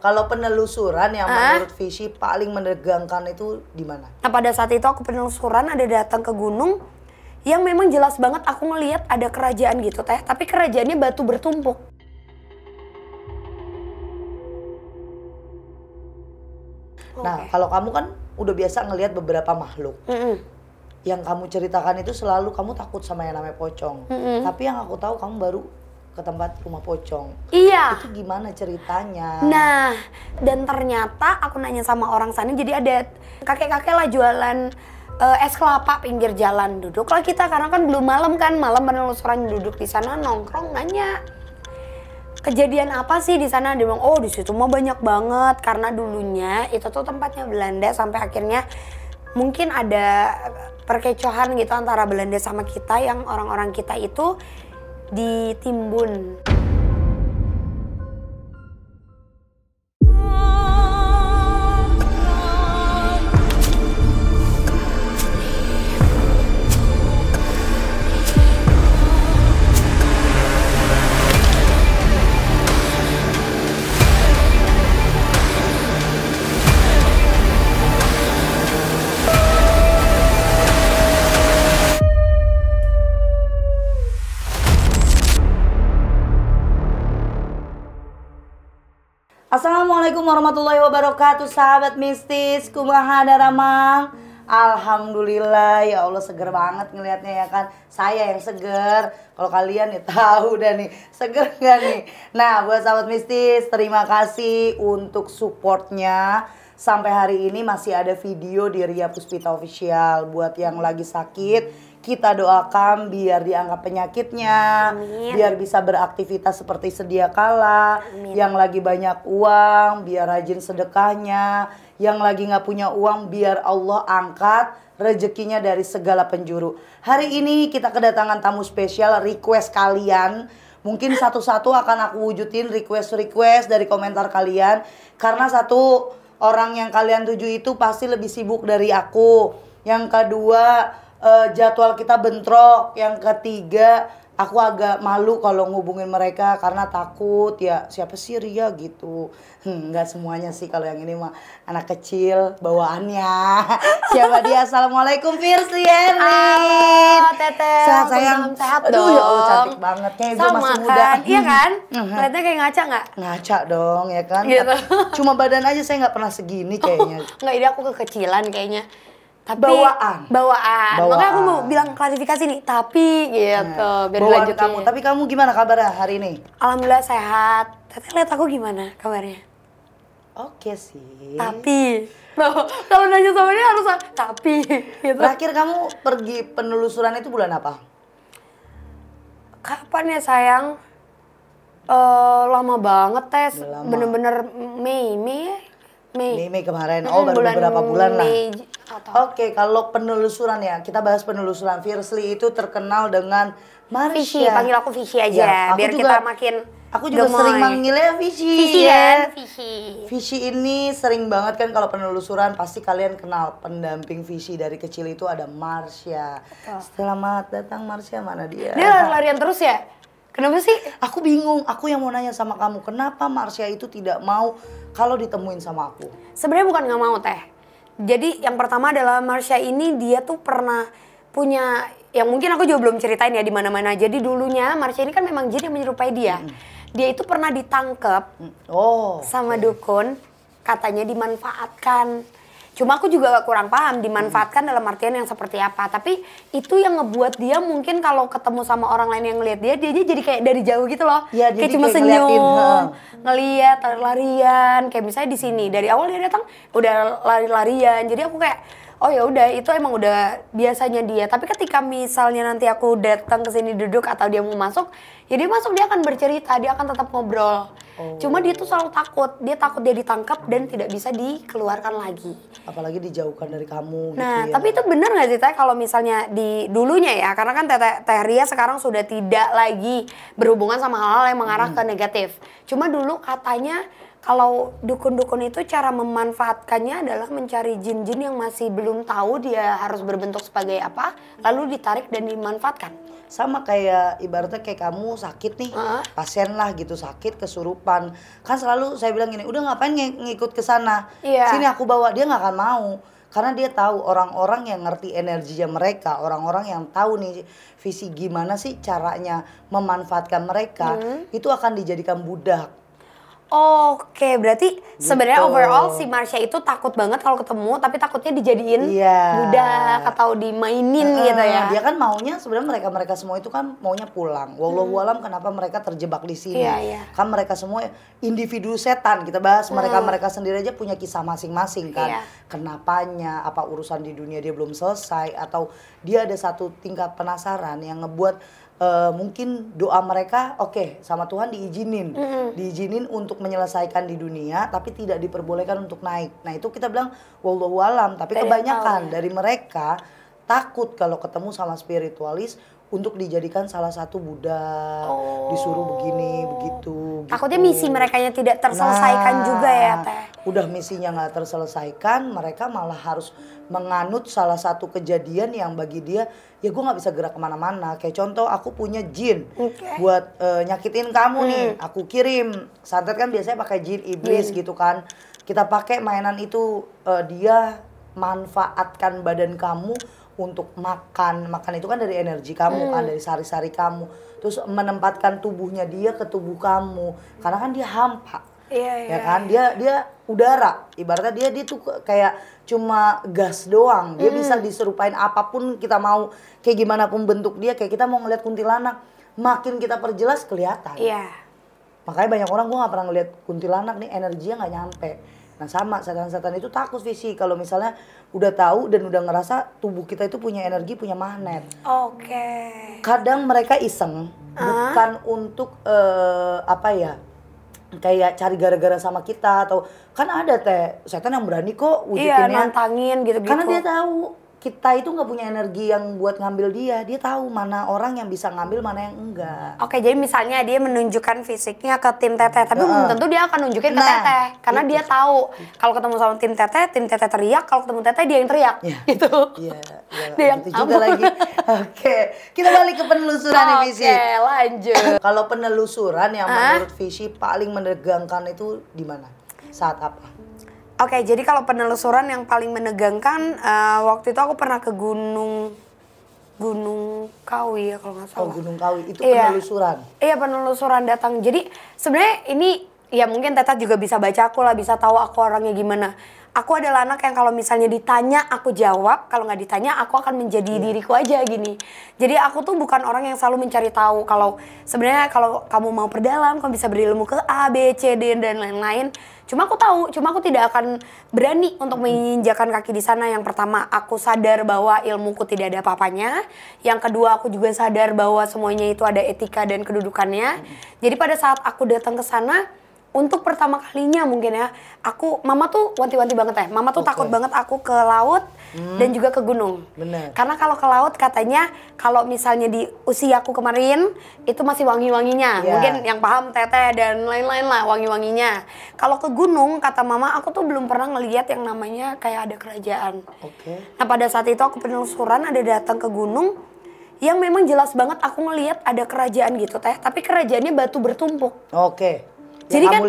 Kalau penelusuran yang menurut Visi paling menegangkan itu di mana? Nah pada saat itu aku penelusuran ada datang ke gunung yang memang jelas banget aku ngelihat ada kerajaan gitu teh, tapi kerajaannya batu bertumpuk. Nah kalau kamu kan udah biasa ngelihat beberapa makhluk. Yang kamu ceritakan itu selalu kamu takut sama yang namanya pocong. Tapi yang aku tahu kamu baru ke tempat rumah pocong. Iya. Itu gimana ceritanya? Nah, dan ternyata aku nanya sama orang sana, jadi ada kakek-kakek lah jualan es kelapa pinggir jalan. Duduklah kita karena kan belum malam kan, malam penelusuran duduk di sana nongkrong nanya. Kejadian apa sih di sana? Dia bilang, oh di situ mah banyak banget karena dulunya itu tuh tempatnya Belanda sampai akhirnya mungkin ada perkecohan gitu antara Belanda sama kita yang orang-orang kita itu ditimbun. Assalamualaikum warahmatullahi wabarakatuh, sahabat mistis, kumaha daramang. Alhamdulillah, ya Allah seger banget ngelihatnya ya kan. Saya yang seger, kalau kalian ya tahu dah nih, seger gak nih? Nah buat sahabat mistis, terima kasih untuk supportnya. Sampai hari ini masih ada video di Ria Puspita Official. Buat yang lagi sakit, kita doakan biar dianggap penyakitnya, biar bisa beraktivitas seperti sedia kala. Yang lagi banyak uang, biar rajin sedekahnya. Yang lagi nggak punya uang, biar Allah angkat rezekinya dari segala penjuru. Hari ini kita kedatangan tamu spesial, request kalian. Mungkin satu-satu akan aku wujudin request-request dari komentar kalian. Karena satu, orang yang kalian tuju itu pasti lebih sibuk dari aku. Yang kedua, jadwal kita bentrok. Yang ketiga, aku agak malu kalau ngubungin mereka karena takut ya siapa sih Ria gitu. Nggak semuanya sih, kalau yang ini mah anak kecil bawaannya. Siapa dia? Assalamualaikum Firsi Erin. Halo Teteh. Sehat sayang. Sehat Aduh dong. ya Allah cantik banget. Kayak gue masih muda. Kan? Iya kan? Kelihatannya kayak ngaca nggak? Ngaca dong ya kan. Gitu. Cuma badan aja saya nggak pernah segini kayaknya. Nggak, ini aku kekecilan kayaknya. Tapi Bawaan. Makanya aku mau bilang klarifikasi nih, tapi gitu, biar bawaan dilanjutin. kamu. Tapi kamu gimana kabarnya hari ini? Alhamdulillah sehat. Teteh lihat aku gimana kabarnya? Oke sih. Tapi kalau nanya sama dia harus tapi gitu. Terakhir kamu pergi penelusuran itu bulan apa? Kapan ya sayang? Lama banget Tes. Bener-bener Mei kemarin. Oh baru beberapa bulan lah. Oke, kalau penelusuran ya, kita bahas penelusuran. Firly itu terkenal dengan Visi, Marsha. panggil aku Visi aja, Ya, biar juga, kita makin aku juga gemoy. sering manggilnya Visi ya. Visi ini sering banget kan kalau penelusuran pasti kalian kenal pendamping Visi dari kecil itu ada Marsha. Selamat datang Marsha, mana dia? Dia larian terus ya? Kenapa sih? Aku bingung, aku yang mau nanya sama kamu, kenapa Marsha itu tidak mau kalau ditemuin sama aku? Sebenarnya bukan nggak mau Teh. Jadi yang pertama adalah Marsha ini dia tuh pernah punya, yang mungkin aku juga belum ceritain ya di mana-mana. Jadi dulunya Marsha ini kan memang jin yang menyerupai dia. Dia itu pernah ditangkap sama dukun, katanya dimanfaatkan. Cuma aku juga kurang paham dimanfaatkan dalam artian yang seperti apa. Tapi itu yang ngebuat dia mungkin kalau ketemu sama orang lain yang ngeliat dia jadi kayak dari jauh gitu loh. Ya, kayak cuma senyum, ngeliat, lari-larian. Kayak misalnya di sini dari awal dia datang udah lari-larian. Jadi aku kayak oh ya udah itu emang udah biasanya dia. Tapi ketika misalnya nanti aku datang ke sini duduk atau dia mau masuk, ya dia masuk, dia akan bercerita, dia akan tetap ngobrol. Cuma dia tuh selalu takut. Dia takut dia ditangkap dan tidak bisa dikeluarkan lagi. Apalagi dijauhkan dari kamu. Nah, gitu ya. tapi itu benar nggak sih Teh kalau misalnya di dulunya ya, karena kan Teh Ria sekarang sudah tidak lagi berhubungan sama hal-hal yang mengarah ke negatif. Cuma dulu katanya Kalau dukun-dukun itu cara memanfaatkannya adalah mencari jin-jin yang masih belum tahu dia harus berbentuk sebagai apa, lalu ditarik dan dimanfaatkan. Sama kayak ibaratnya kayak kamu sakit nih, pasien lah gitu sakit kesurupan. Kan selalu saya bilang gini, udah ngapain ngikut ke sana? Iya. Sini aku bawa, dia nggak akan mau. Karena dia tahu orang-orang yang ngerti energinya mereka, orang-orang yang tahu nih visi gimana sih caranya memanfaatkan mereka, itu akan dijadikan budak. Oke, berarti sebenarnya Gitu. overall si Marsha itu takut banget kalau ketemu, tapi takutnya dijadiin Iya. budak atau dimainin gitu ya. Dia kan maunya sebenarnya mereka semua itu kan maunya pulang. Wallahu alam kenapa mereka terjebak di sini? Iya, iya. Kan mereka semua individu setan. Kita bahas mereka sendiri aja punya kisah masing-masing kan. Iya. Kenapanya? Apa urusan di dunia dia belum selesai atau dia ada satu tingkat penasaran yang ngebuat mungkin doa mereka oke, sama Tuhan diizinin untuk menyelesaikan di dunia tapi tidak diperbolehkan untuk naik. Nah itu kita bilang wallahu alam, tapi kebanyakan dari mereka takut kalau ketemu sama spiritualis untuk dijadikan salah satu budak, disuruh begini begitu. Takutnya gitu. misi merekanya tidak terselesaikan juga ya Teh. Udah misinya nggak terselesaikan, mereka malah harus menganut salah satu kejadian yang bagi dia ya gue nggak bisa gerak kemana-mana. Kayak contoh aku punya jin buat nyakitin kamu nih, aku kirim. Santet kan biasanya pakai jin iblis gitu kan. Kita pakai mainan itu, dia manfaatkan badan kamu untuk makan itu kan dari energi kamu kan, dari sari-sari kamu, terus menempatkan tubuhnya dia ke tubuh kamu karena kan dia hampa. Ya kan, dia udara, ibaratnya dia tuh kayak cuma gas doang, dia bisa diserupain apapun kita mau, kayak gimana pun bentuk dia, kayak kita mau ngeliat kuntilanak, makin kita perjelas kelihatan. Makanya banyak orang, gue gak pernah ngeliat kuntilanak nih, energinya gak nyampe. Nah sama, setan-setan itu takut visi kalau misalnya udah tahu dan udah ngerasa tubuh kita itu punya energi, punya magnet. Kadang mereka iseng, bukan untuk apa ya, kayak cari gara-gara sama kita, atau kan ada Teh setan yang berani kok wujudinnya, nantangin gitu-gitu. karena dia tahu kita itu nggak punya energi yang buat ngambil dia tahu mana orang yang bisa ngambil, mana yang enggak. Oke, jadi misalnya dia menunjukkan fisiknya ke tim Teteh, tapi belum tentu dia akan nunjukin ke Teteh, karena dia tahu kalau ketemu sama tim Teteh teriak, kalau ketemu Teteh dia yang teriak, gitu. Iya, Dia yang gitu juga lagi. Oke, kita balik ke penelusuran nih Visi. Oke, lanjut. Kalau penelusuran yang menurut Visi paling menegangkan itu di mana? Saat apa? Oke, jadi kalau penelusuran yang paling menegangkan, waktu itu aku pernah ke Gunung Kawi ya kalau nggak salah. Oh, Gunung Kawi itu penelusuran. Iya, penelusuran datang. Jadi sebenarnya ini ya mungkin Teta juga bisa baca aku lah, bisa tahu aku orangnya gimana. Aku adalah anak yang kalau misalnya ditanya aku jawab, kalau nggak ditanya aku akan menjadi diriku aja gini. Jadi aku tuh bukan orang yang selalu mencari tahu. Kalau sebenarnya kalau kamu mau perdalam, kamu bisa berilmu ke A, B, C, D dan lain-lain. Cuma aku tahu, cuma aku tidak akan berani untuk menginjakan kaki di sana. Yang pertama, aku sadar bahwa ilmuku tidak ada apa-apanya. Yang kedua, aku juga sadar bahwa semuanya itu ada etika dan kedudukannya. Jadi pada saat aku datang ke sana, untuk pertama kalinya mungkin ya, mama tuh wanti-wanti banget ya. Mama tuh takut banget aku ke laut dan juga ke gunung. Bener. Karena kalau ke laut katanya kalau misalnya di usiaku kemarin itu masih wangi-wanginya. Mungkin yang paham Teteh dan lain-lain lah wangi-wanginya. Kalau ke gunung kata mama aku tuh belum pernah ngelihat yang namanya kayak ada kerajaan. Nah pada saat itu aku penelusuran ada datang ke gunung yang memang jelas banget aku ngelihat ada kerajaan gitu Teh. Tapi kerajaannya batu bertumpuk. Jadi kan,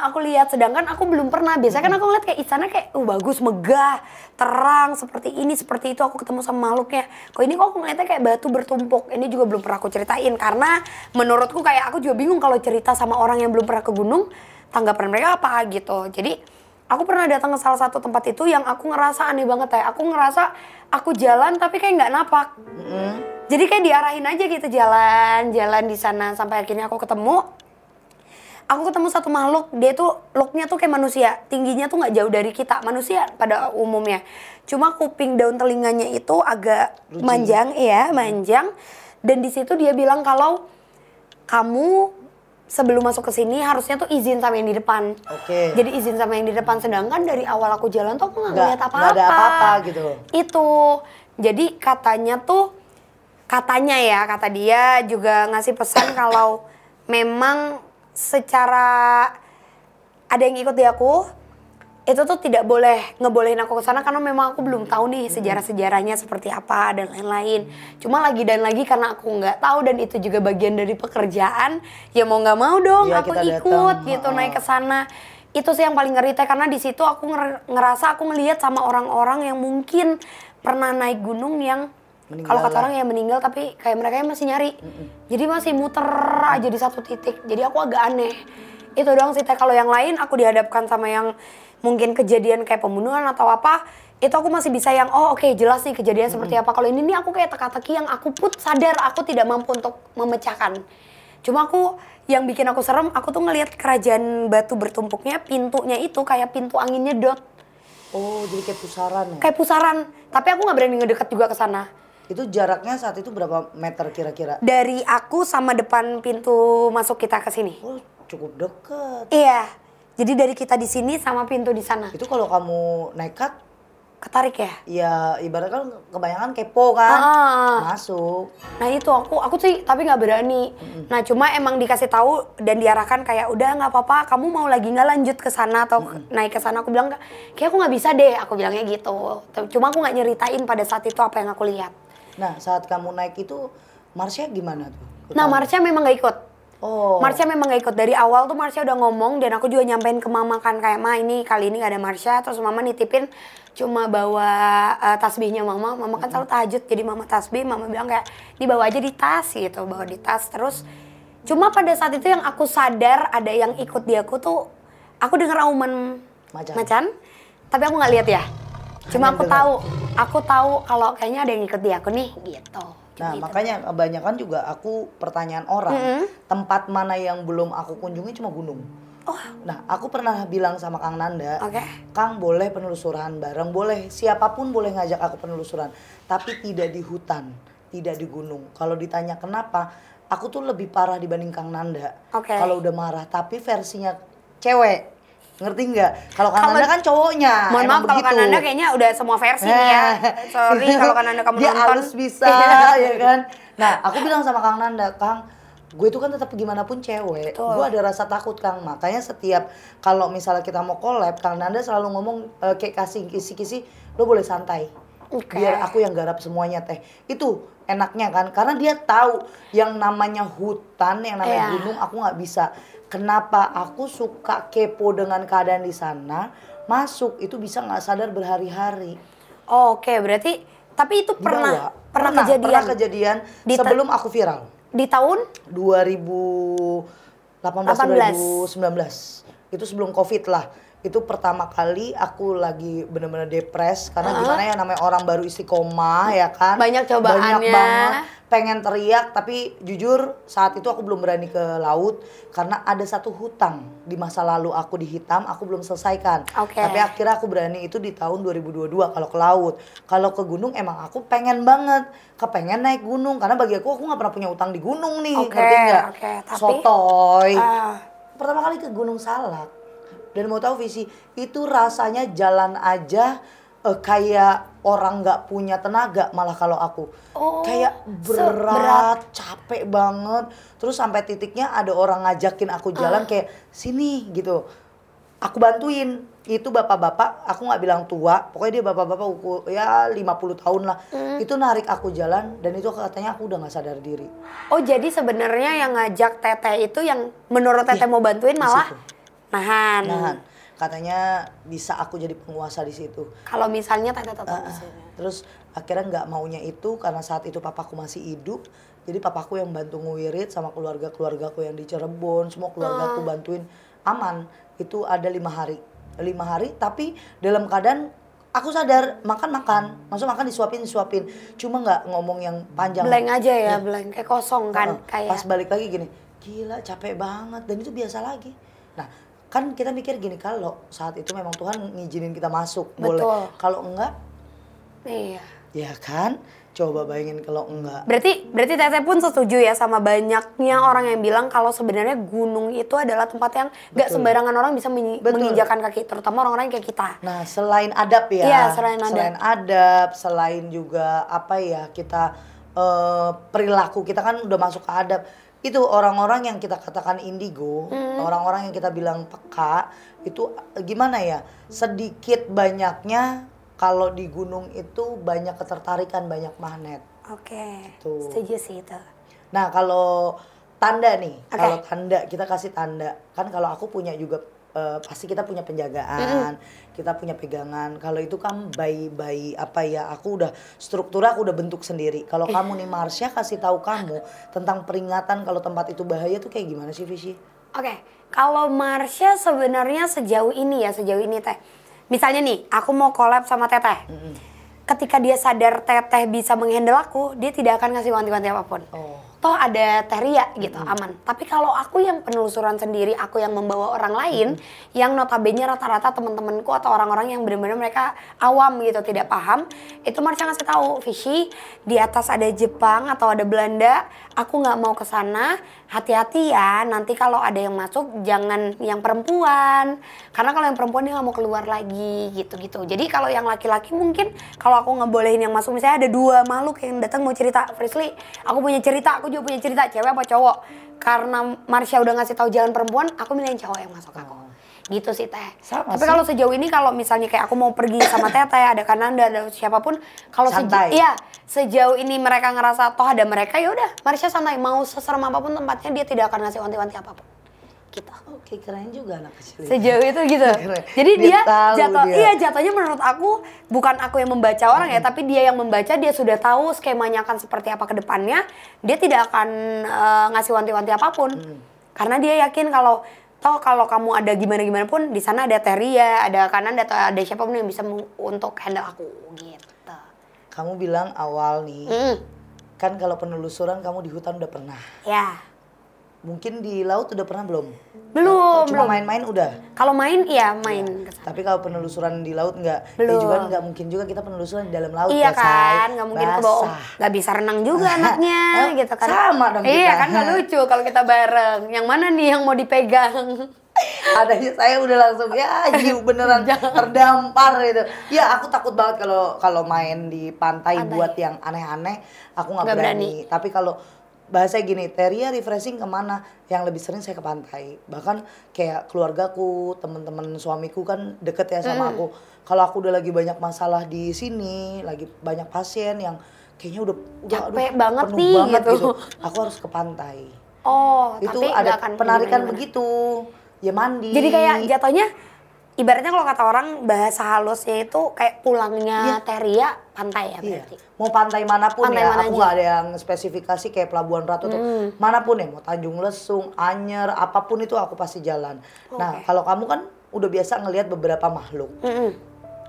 aku lihat, sedangkan aku belum pernah. Biasanya kan aku ngeliat kayak istana kayak, bagus, megah, terang, seperti ini, seperti itu. Aku ketemu sama makhluknya. Kok ini kok aku ngeliatnya kayak batu bertumpuk. Ini juga belum pernah aku ceritain. Karena menurutku kayak aku juga bingung kalau cerita sama orang yang belum pernah ke gunung, tanggapan mereka apa gitu. Jadi aku pernah datang ke salah satu tempat itu yang aku ngerasa aneh banget ya. Aku ngerasa aku jalan tapi kayak nggak napak. Jadi kayak diarahin aja gitu jalan di sana. Sampai akhirnya aku ketemu satu makhluk, dia tuh looknya tuh kayak manusia, tingginya tuh nggak jauh dari kita, manusia pada umumnya. Cuma kuping daun telinganya itu agak manjang, manjang. Dan di situ dia bilang kalau kamu sebelum masuk ke sini harusnya tuh izin sama yang di depan. Jadi izin sama yang di depan, sedangkan dari awal aku jalan tuh aku nggak ngeliat apa-apa. Nggak ada apa-apa gitu. Itu, jadi katanya kata dia juga ngasih pesan kalau memang secara ada yang ikut di aku, itu tuh tidak boleh ngebolehin aku ke sana karena memang aku belum tahu nih sejarah-sejarahnya seperti apa dan lain-lain. Cuma lagi dan lagi karena aku nggak tahu dan itu juga bagian dari pekerjaan, ya mau nggak mau dong Ya, aku kita ikut datang. gitu naik ke sana. Itu sih yang paling ngeri teh karena di situ aku ngerasa aku ngelihat sama orang-orang yang mungkin pernah naik gunung yang kalau kata orang ya meninggal tapi kayak mereka masih nyari. Jadi masih muter aja di satu titik. Jadi aku agak aneh. Itu doang sih teh. Kalau yang lain aku dihadapkan sama yang mungkin kejadian kayak pembunuhan atau apa, itu aku masih bisa yang oh oke, jelas nih kejadian seperti apa. Kalau ini nih aku kayak teka-teki yang aku pun sadar aku tidak mampu untuk memecahkan. Cuma aku yang bikin aku serem, aku tuh ngelihat kerajaan batu bertumpuknya, pintunya itu kayak pintu angin nyedot. Oh, jadi kayak pusaran ya? Kayak pusaran, tapi aku nggak berani ngedekat juga ke sana. Itu jaraknya saat itu berapa meter kira-kira? Dari aku sama depan pintu masuk kita ke sini. Oh, cukup deket. Iya. Jadi dari kita di sini sama pintu di sana. Itu kalau kamu nekat, Ketarik ya? ya ibaratnya kan kebanyakan kepo kan, masuk. Nah itu aku sih tapi nggak berani. Nah cuma emang dikasih tahu dan diarahkan kayak udah nggak apa-apa, kamu mau lagi nggak lanjut ke sana atau naik ke sana. Aku bilang kayak aku nggak bisa deh, aku bilangnya gitu. Cuma aku nggak nyeritain pada saat itu apa yang aku lihat. Nah saat kamu naik itu, Marsha gimana tuh? Nah Marsha memang nggak ikut. Oh. Marsha memang gak ikut. Dari awal tuh Marsha udah ngomong dan aku juga nyampein ke mama kan kayak ma ini kali ini gak ada Marsha. Terus mama nitipin cuma bawa tasbihnya mama. Mama kan selalu tahajud jadi mama tasbih. Mama bilang kayak ini bawa aja di tas gitu, bawa di tas. Terus cuma pada saat itu yang aku sadar ada yang ikut di aku tuh aku denger auman macan. Tapi aku nggak lihat ya. Cuma aku tahu kalau kayaknya ada yang ikut di aku nih gitu. Nah makanya kebanyakan juga aku pertanyaan orang, tempat mana yang belum aku kunjungi cuma gunung. Oh. Nah aku pernah bilang sama Kang Nanda, Oke. Kang boleh penelusuran bareng, boleh siapapun boleh ngajak aku penelusuran, tapi tidak di hutan, tidak di gunung. Kalau ditanya kenapa, aku tuh lebih parah dibanding Kang Nanda. Oke. Kalau udah marah, tapi versinya cewek. Ngerti nggak? Kalau Kang Nanda kan cowoknya. Mohon maaf kalau Kang Nanda kayaknya udah semua versi nih ya. Sorry kalau Kang Nanda kamu dia nonton. halus bisa ya kan. Nah aku bilang sama Kang Nanda, Kang gue itu kan tetap gimana pun cewek. Gue ada rasa takut Kang. Makanya setiap kalau misalnya kita mau collab, Kang Nanda selalu ngomong kayak kasih kisi-kisi, lo boleh santai. Biar aku yang garap semuanya teh. Itu enaknya kan. Karena dia tahu yang namanya hutan, yang namanya gunung aku nggak bisa. Kenapa aku suka kepo dengan keadaan di sana, masuk itu bisa nggak sadar berhari-hari. Oke, berarti tapi itu pernah kejadian sebelum aku viral. Di tahun 2018 2019. Itu sebelum Covid lah. Itu pertama kali aku lagi bener-bener depres karena gimana ya namanya orang baru istiqomah ya kan. Banyak cobaannya. Banyak banget. Pengen teriak tapi jujur saat itu aku belum berani ke laut karena ada satu hutang di masa lalu aku dihitam aku belum selesaikan. Tapi akhirnya aku berani itu di tahun 2022 kalau ke laut. Kalau ke gunung emang aku pengen banget kepengen naik gunung karena bagi aku nggak pernah punya utang di gunung nih, ngerti nggak? Sotoy. Pertama kali ke Gunung Salak dan mau tahu visi itu rasanya jalan aja kayak orang nggak punya tenaga malah kalau aku kayak berat, capek banget. Terus sampai titiknya ada orang ngajakin aku jalan kayak sini gitu. Aku bantuin. Itu bapak-bapak, aku nggak bilang tua, pokoknya dia bapak-bapak ya 50 tahun lah. Itu narik aku jalan dan itu katanya aku udah nggak sadar diri. Oh jadi sebenarnya yang ngajak Teteh itu yang menurut Teteh mau bantuin malah nahan. Katanya bisa aku jadi penguasa di situ. Kalau misalnya Teteh tetap di sini. Terus akhirnya nggak maunya itu karena saat itu papaku masih hidup. Jadi papaku yang bantu ngewirit sama keluarga-keluargaku yang di Cirebon, semua keluargaku bantuin aman. Itu ada 5 hari. 5 hari tapi dalam keadaan aku sadar makan. Maksud makan disuapin. Cuma nggak ngomong yang panjang. Blank aja ya, blank. Kayak kosong kan. Kayak. Pas balik lagi gini, gila capek banget dan itu biasa lagi. Nah kan kita mikir gini, kalau saat itu memang Tuhan ngizinin kita masuk, boleh. Kalau enggak, ya kan? Coba bayangin kalau enggak. Berarti Teteh pun setuju ya sama banyaknya orang yang bilang kalau sebenarnya gunung itu adalah tempat yang nggak sembarangan orang bisa menginjakan kaki, terutama orang-orang kayak kita. Nah selain adab ya, iya, selain adab, selain juga apa ya kita perilaku kita kan udah masuk ke adab. itu orang-orang yang kita katakan indigo, orang-orang yang kita bilang peka, itu gimana ya? Sedikit banyaknya kalau di gunung itu banyak ketertarikan, banyak magnet. Oke. Tuh. Setuju sih itu. Nah, kalau tanda nih, Oke. kalau tanda kita kasih tanda. Kan kalau aku punya juga pasti kita punya penjagaan, kita punya pegangan. Kalau itu kan by apa ya? Aku udah strukturnya aku udah bentuk sendiri. Kalau kamu nih Marsha kasih tahu kamu tentang peringatan kalau tempat itu bahaya tuh kayak gimana sih, Visi? Oke, kalau Marsha sebenarnya sejauh ini Teh. Misalnya nih, aku mau collab sama Teteh. Ketika dia sadar Teteh bisa menghandle aku, dia tidak akan ngasih wanti-wanti apapun. Oh. Toh ada Teria gitu, aman. Tapi kalau aku yang penelusuran sendiri, aku yang membawa orang lain, yang notabene rata-rata teman-temanku atau orang-orang yang benar-benar mereka awam gitu, tidak paham, itu Marsha ngasih tahu, Visi, di atas ada Jepang atau ada Belanda, aku nggak mau ke sana, hati-hati ya, nanti kalau ada yang masuk jangan yang perempuan, karena kalau yang perempuan dia nggak mau keluar lagi gitu-gitu. Jadi kalau yang laki-laki mungkin kalau aku ngebolehin yang masuk, misalnya ada 2 makhluk yang datang mau cerita, Frisly, aku punya cerita, aku juga punya cerita, cewek apa cowok. Karena Marsha udah ngasih tahu jangan perempuan, aku milihin cowok yang masuk aku. Gitu sih Teh. Sama Tapi sih. kalau sejauh ini kalau misalnya kayak aku mau pergi sama Teteh, ada Kananda, ada siapapun, kalau Santai. sejauh ini mereka ngerasa toh ada mereka, ya udah Marsha santai, mau seserem apapun tempatnya dia tidak akan ngasih wanti-wanti apapun. Gitu. Oke, keren juga anak kecil. Sejauh itu gitu. Keren. Jadi dia tahu dia. jatuhnya menurut aku bukan aku yang membaca orang ya, tapi dia yang membaca, dia sudah tahu skemanya akan seperti apa ke depannya. Dia tidak akan ngasih wanti-wanti apapun. Karena dia yakin kalau toh kalau kamu ada gimana-gimana pun di sana ada Teria, ada Kanan, ada siapapun yang bisa untuk handle aku gitu. Kamu bilang awal nih, kan kalau penelusuran kamu di hutan udah pernah. Ya. Mungkin di laut udah pernah belum? Belum, Cuma belum. main-main udah? Kalau main iya main kesana. Tapi kalau penelusuran di laut enggak? Belum. Ya juga nggak mungkin juga kita penelusuran di dalam laut Iya ya, Say. kan, nggak mungkin ke bawah, Basah. nggak bisa renang juga anaknya gitu kan. Sama dong kita. Iya kan, nggak lucu kalau kita bareng. Yang mana nih yang mau dipegang? Adanya saya udah langsung ya jiu beneran terdampar gitu. Ya aku takut banget kalau main di pantai buat yang aneh-aneh, aku nggak Nggak berani. Tapi kalau bahasa gini, Teria refreshing kemana? Yang lebih sering saya ke pantai. Bahkan kayak keluargaku, teman-teman suamiku kan deket ya sama aku. Kalau aku udah lagi banyak masalah di sini, lagi banyak pasien yang kayaknya udah Capek banget penuh nih, banget gitu. Aku harus ke pantai. Oh, Itu tapi ada nggak akan penarikan gimana-gimana. begitu. Ya mandi. Jadi kayak jatuhnya, ibaratnya kalau kata orang bahasa halusnya itu kayak pulangnya Teria pantai ya Iya. berarti. Mau pantai manapun Pantai ya, mana aku aja. nggak ada yang spesifikasi kayak Pelabuhan Ratu tuh manapun ya, mau Tanjung Lesung, Anyer, apapun itu aku pasti jalan. Nah, kalau kamu kan udah biasa ngelihat beberapa makhluk.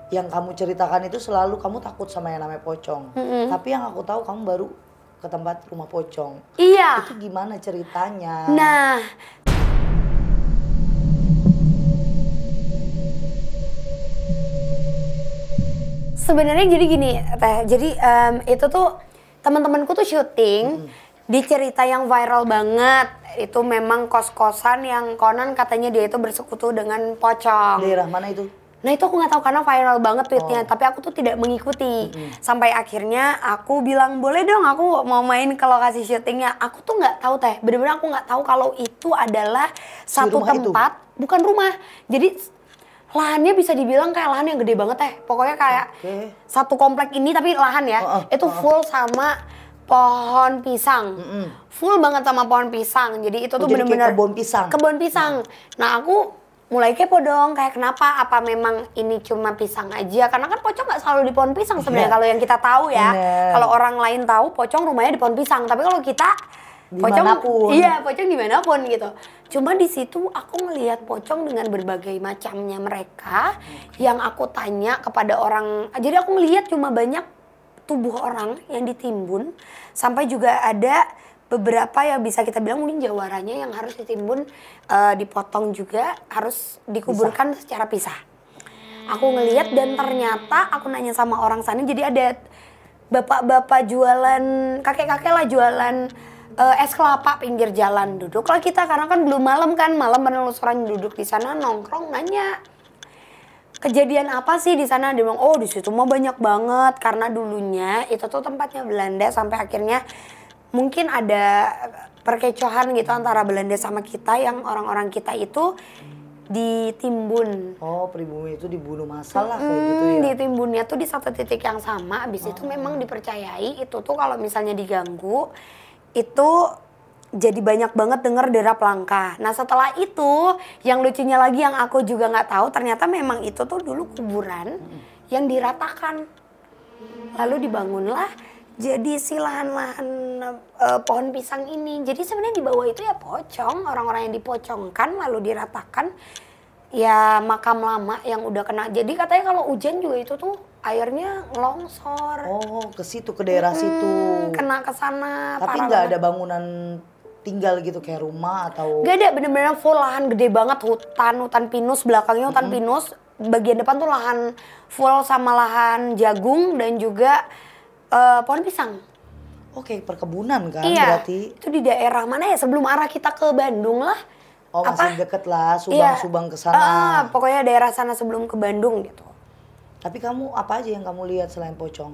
Yang kamu ceritakan itu selalu kamu takut sama yang namanya pocong. Tapi yang aku tahu kamu baru ke tempat rumah pocong. Iya. Itu gimana ceritanya? Nah, sebenarnya jadi gini, Teh. Jadi itu tuh teman-temanku tuh syuting di cerita yang viral banget. Itu memang kos-kosan yang konon katanya dia itu bersekutu dengan pocong. Daerah mana itu? Nah itu aku nggak tahu karena viral banget tweetnya, tapi aku tuh tidak mengikuti. Sampai akhirnya aku bilang boleh dong aku mau main ke lokasi syutingnya. Aku tuh nggak tahu Teh, bener-bener aku nggak tahu kalau itu adalah satu rumah itu? tempat, bukan rumah. Jadi lahannya bisa dibilang kayak lahan yang gede banget Teh. Pokoknya kayak satu komplek ini tapi lahan ya, itu full sama pohon pisang. Full banget sama pohon pisang. Jadi itu tuh jadi kayak bener-bener kebun pisang? Kebun pisang. Nah aku mulai kepo dong, kayak kenapa, apa memang ini cuma pisang aja, karena kan pocong nggak selalu di pohon pisang sebenarnya kalau yang kita tahu ya. Kalau orang lain tahu pocong rumahnya di pohon pisang, tapi kalau kita Dimanapun. pocong dimanapun gitu. Cuma di situ aku ngelihat pocong dengan berbagai macamnya mereka. Yang aku tanya kepada orang, jadi aku ngelihat cuma banyak tubuh orang yang ditimbun, sampai juga ada beberapa yang bisa kita bilang mungkin jawarannya yang harus ditimbun, dipotong juga, harus dikuburkan secara pisah. Aku ngelihat dan ternyata aku nanya sama orang sana, jadi ada bapak-bapak jualan, kakek-kakek lah jualan es kelapa pinggir jalan. Duduklah kita karena kan belum malam kan, malam penelusuran duduk di sana nongkrong nanya. Kejadian apa sih di sana? Dia bilang, oh di situ mah banyak banget karena dulunya itu tuh tempatnya Belanda sampai akhirnya mungkin ada perkecohan gitu antara Belanda sama kita, yang orang-orang kita itu ditimbun. Oh, pribumi itu dibunuh massal lah kayak gitu ya. Ditimbunnya tuh di satu titik yang sama, habis itu memang dipercayai itu tuh kalau misalnya diganggu itu jadi banyak banget denger derap langka. Nah setelah itu yang lucunya lagi yang aku juga nggak tahu, ternyata memang itu tuh dulu kuburan yang diratakan. Lalu dibangunlah jadi si lahan-lahan pohon pisang ini. Jadi sebenarnya di bawah itu ya pocong, orang-orang yang dipocongkan lalu diratakan. Ya makam lama yang udah kena. Jadi katanya kalau hujan juga itu tuh airnya ngelongsor. Oh, ke situ, ke daerah situ. Kena ke sana. Tapi nggak ada bangunan tinggal gitu kayak rumah atau? Gak ada, bener-bener full lahan gede banget, hutan pinus, belakangnya hutan pinus. Bagian depan tuh lahan full sama lahan jagung dan juga pohon pisang. Oke, perkebunan kan Iya, berarti? itu di daerah mana ya? Sebelum arah kita ke Bandung lah. Oh, masih deket lah, Subang ke sana. Pokoknya daerah sana sebelum ke Bandung gitu. Tapi kamu apa aja yang kamu lihat selain pocong?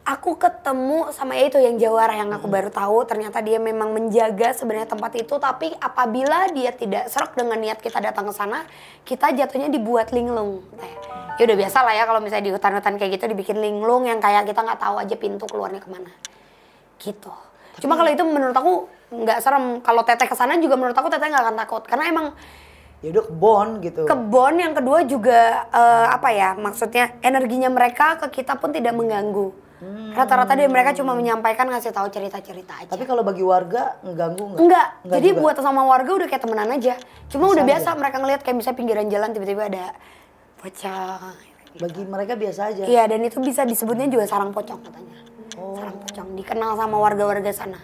Aku ketemu sama itu yang Jawara yang aku baru tahu, ternyata dia memang menjaga sebenarnya tempat itu, tapi apabila dia tidak serak dengan niat kita datang ke sana, kita jatuhnya dibuat linglung. Ya udah biasa lah ya kalau misalnya di hutan-hutan kayak gitu dibikin linglung yang kayak kita nggak tahu aja pintu keluarnya kemana. Gitu. Cuma kalau itu menurut aku nggak serem. Kalau Teteh kesana juga menurut aku Teteh nggak akan takut. Karena emang ya udah kebon gitu. Kebon yang kedua juga apa ya, maksudnya energinya mereka ke kita pun tidak mengganggu. Rata-rata dia mereka cuma menyampaikan, ngasih tahu cerita-cerita aja. Tapi kalau bagi warga ngeganggu nggak? Enggak. Jadi juga. buat sama warga udah kayak temenan aja. Cuma Bisa udah aja. biasa mereka ngelihat kayak misalnya pinggiran jalan tiba-tiba ada pocong. Bagi mereka biasa aja. Iya, dan itu bisa disebutnya juga sarang pocong katanya. Oh. Sarang pocong dikenal sama warga-warga sana.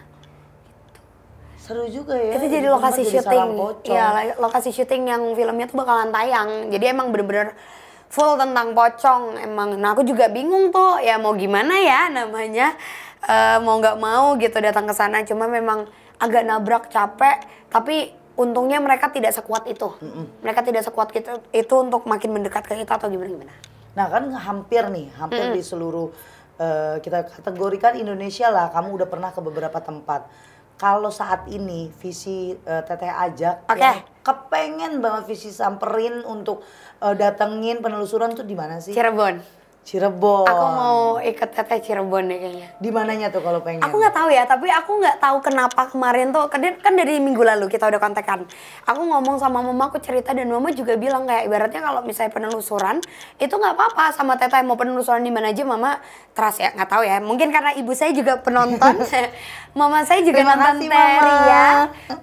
Seru juga ya. Itu jadi di rumah lokasi jadi sarang syuting. pocong. Iya, lokasi syuting yang filmnya tuh bakalan tayang. Jadi emang bener-bener full tentang pocong emang. Nah aku juga bingung tuh ya mau gimana ya namanya. Mau nggak mau gitu datang ke sana. Cuma memang agak nabrak, capek. Tapi untungnya mereka tidak sekuat itu. Mereka tidak sekuat itu untuk makin mendekat ke kita atau gimana-gimana. Nah kan hampir di seluruh kita kategorikan Indonesia lah, kamu udah pernah ke beberapa tempat. Kalau saat ini visi Teteh ajak, yang kepengen banget visi samperin untuk datengin penelusuran tuh di mana sih? Cirebon. Cirebon. Aku mau ikut Teteh Cirebon deh kayaknya. Di mananya tuh kalau pengen? Aku nggak tahu ya, tapi aku nggak tahu kenapa kemarin tuh, kan dari minggu lalu kita udah kontekan. Aku ngomong sama mama, aku cerita dan mama juga bilang kayak ibaratnya kalau misalnya penelusuran itu nggak apa-apa sama Teteh mau penelusuran di mana aja, mama trust ya, nggak tahu ya. Mungkin karena ibu saya juga penonton, mama saya juga Terima nonton kasih, Teria.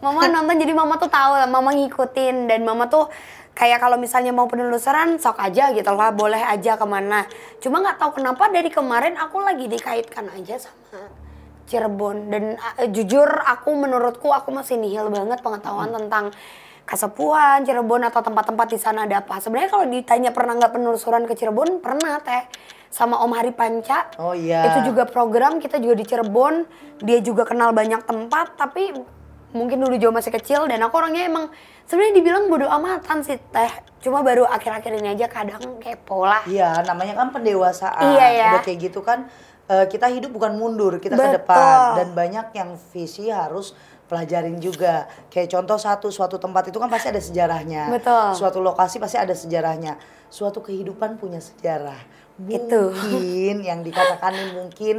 Mama nonton jadi mama tuh tahu lah, mama ngikutin dan mama tuh kayak kalau misalnya mau penelusuran sok aja gitu lah, boleh aja kemana. Cuma nggak tahu kenapa dari kemarin aku lagi dikaitkan aja sama Cirebon. Dan jujur menurutku aku masih nihil banget pengetahuan tentang Kasepuhan, Cirebon atau tempat-tempat di sana ada apa. Sebenarnya kalau ditanya pernah nggak penelusuran ke Cirebon, pernah Teh. Sama Om Hari Panca. Oh iya. Itu juga program, kita juga di Cirebon. Dia juga kenal banyak tempat, tapi mungkin dulu jauh masih kecil dan aku orangnya emang sebenarnya dibilang bodo amatan sih Teh. Cuma baru akhir-akhir ini aja kadang kepo lah. Iya, namanya kan pendewasaan. Iya ya. Udah kayak gitu kan kita hidup bukan mundur, kita ke Betul. depan. Dan banyak yang visi harus pelajarin juga. Kayak contoh suatu tempat itu kan pasti ada sejarahnya. Betul. Suatu lokasi pasti ada sejarahnya. Suatu kehidupan punya sejarah. Mungkin yang dikatakan nih mungkin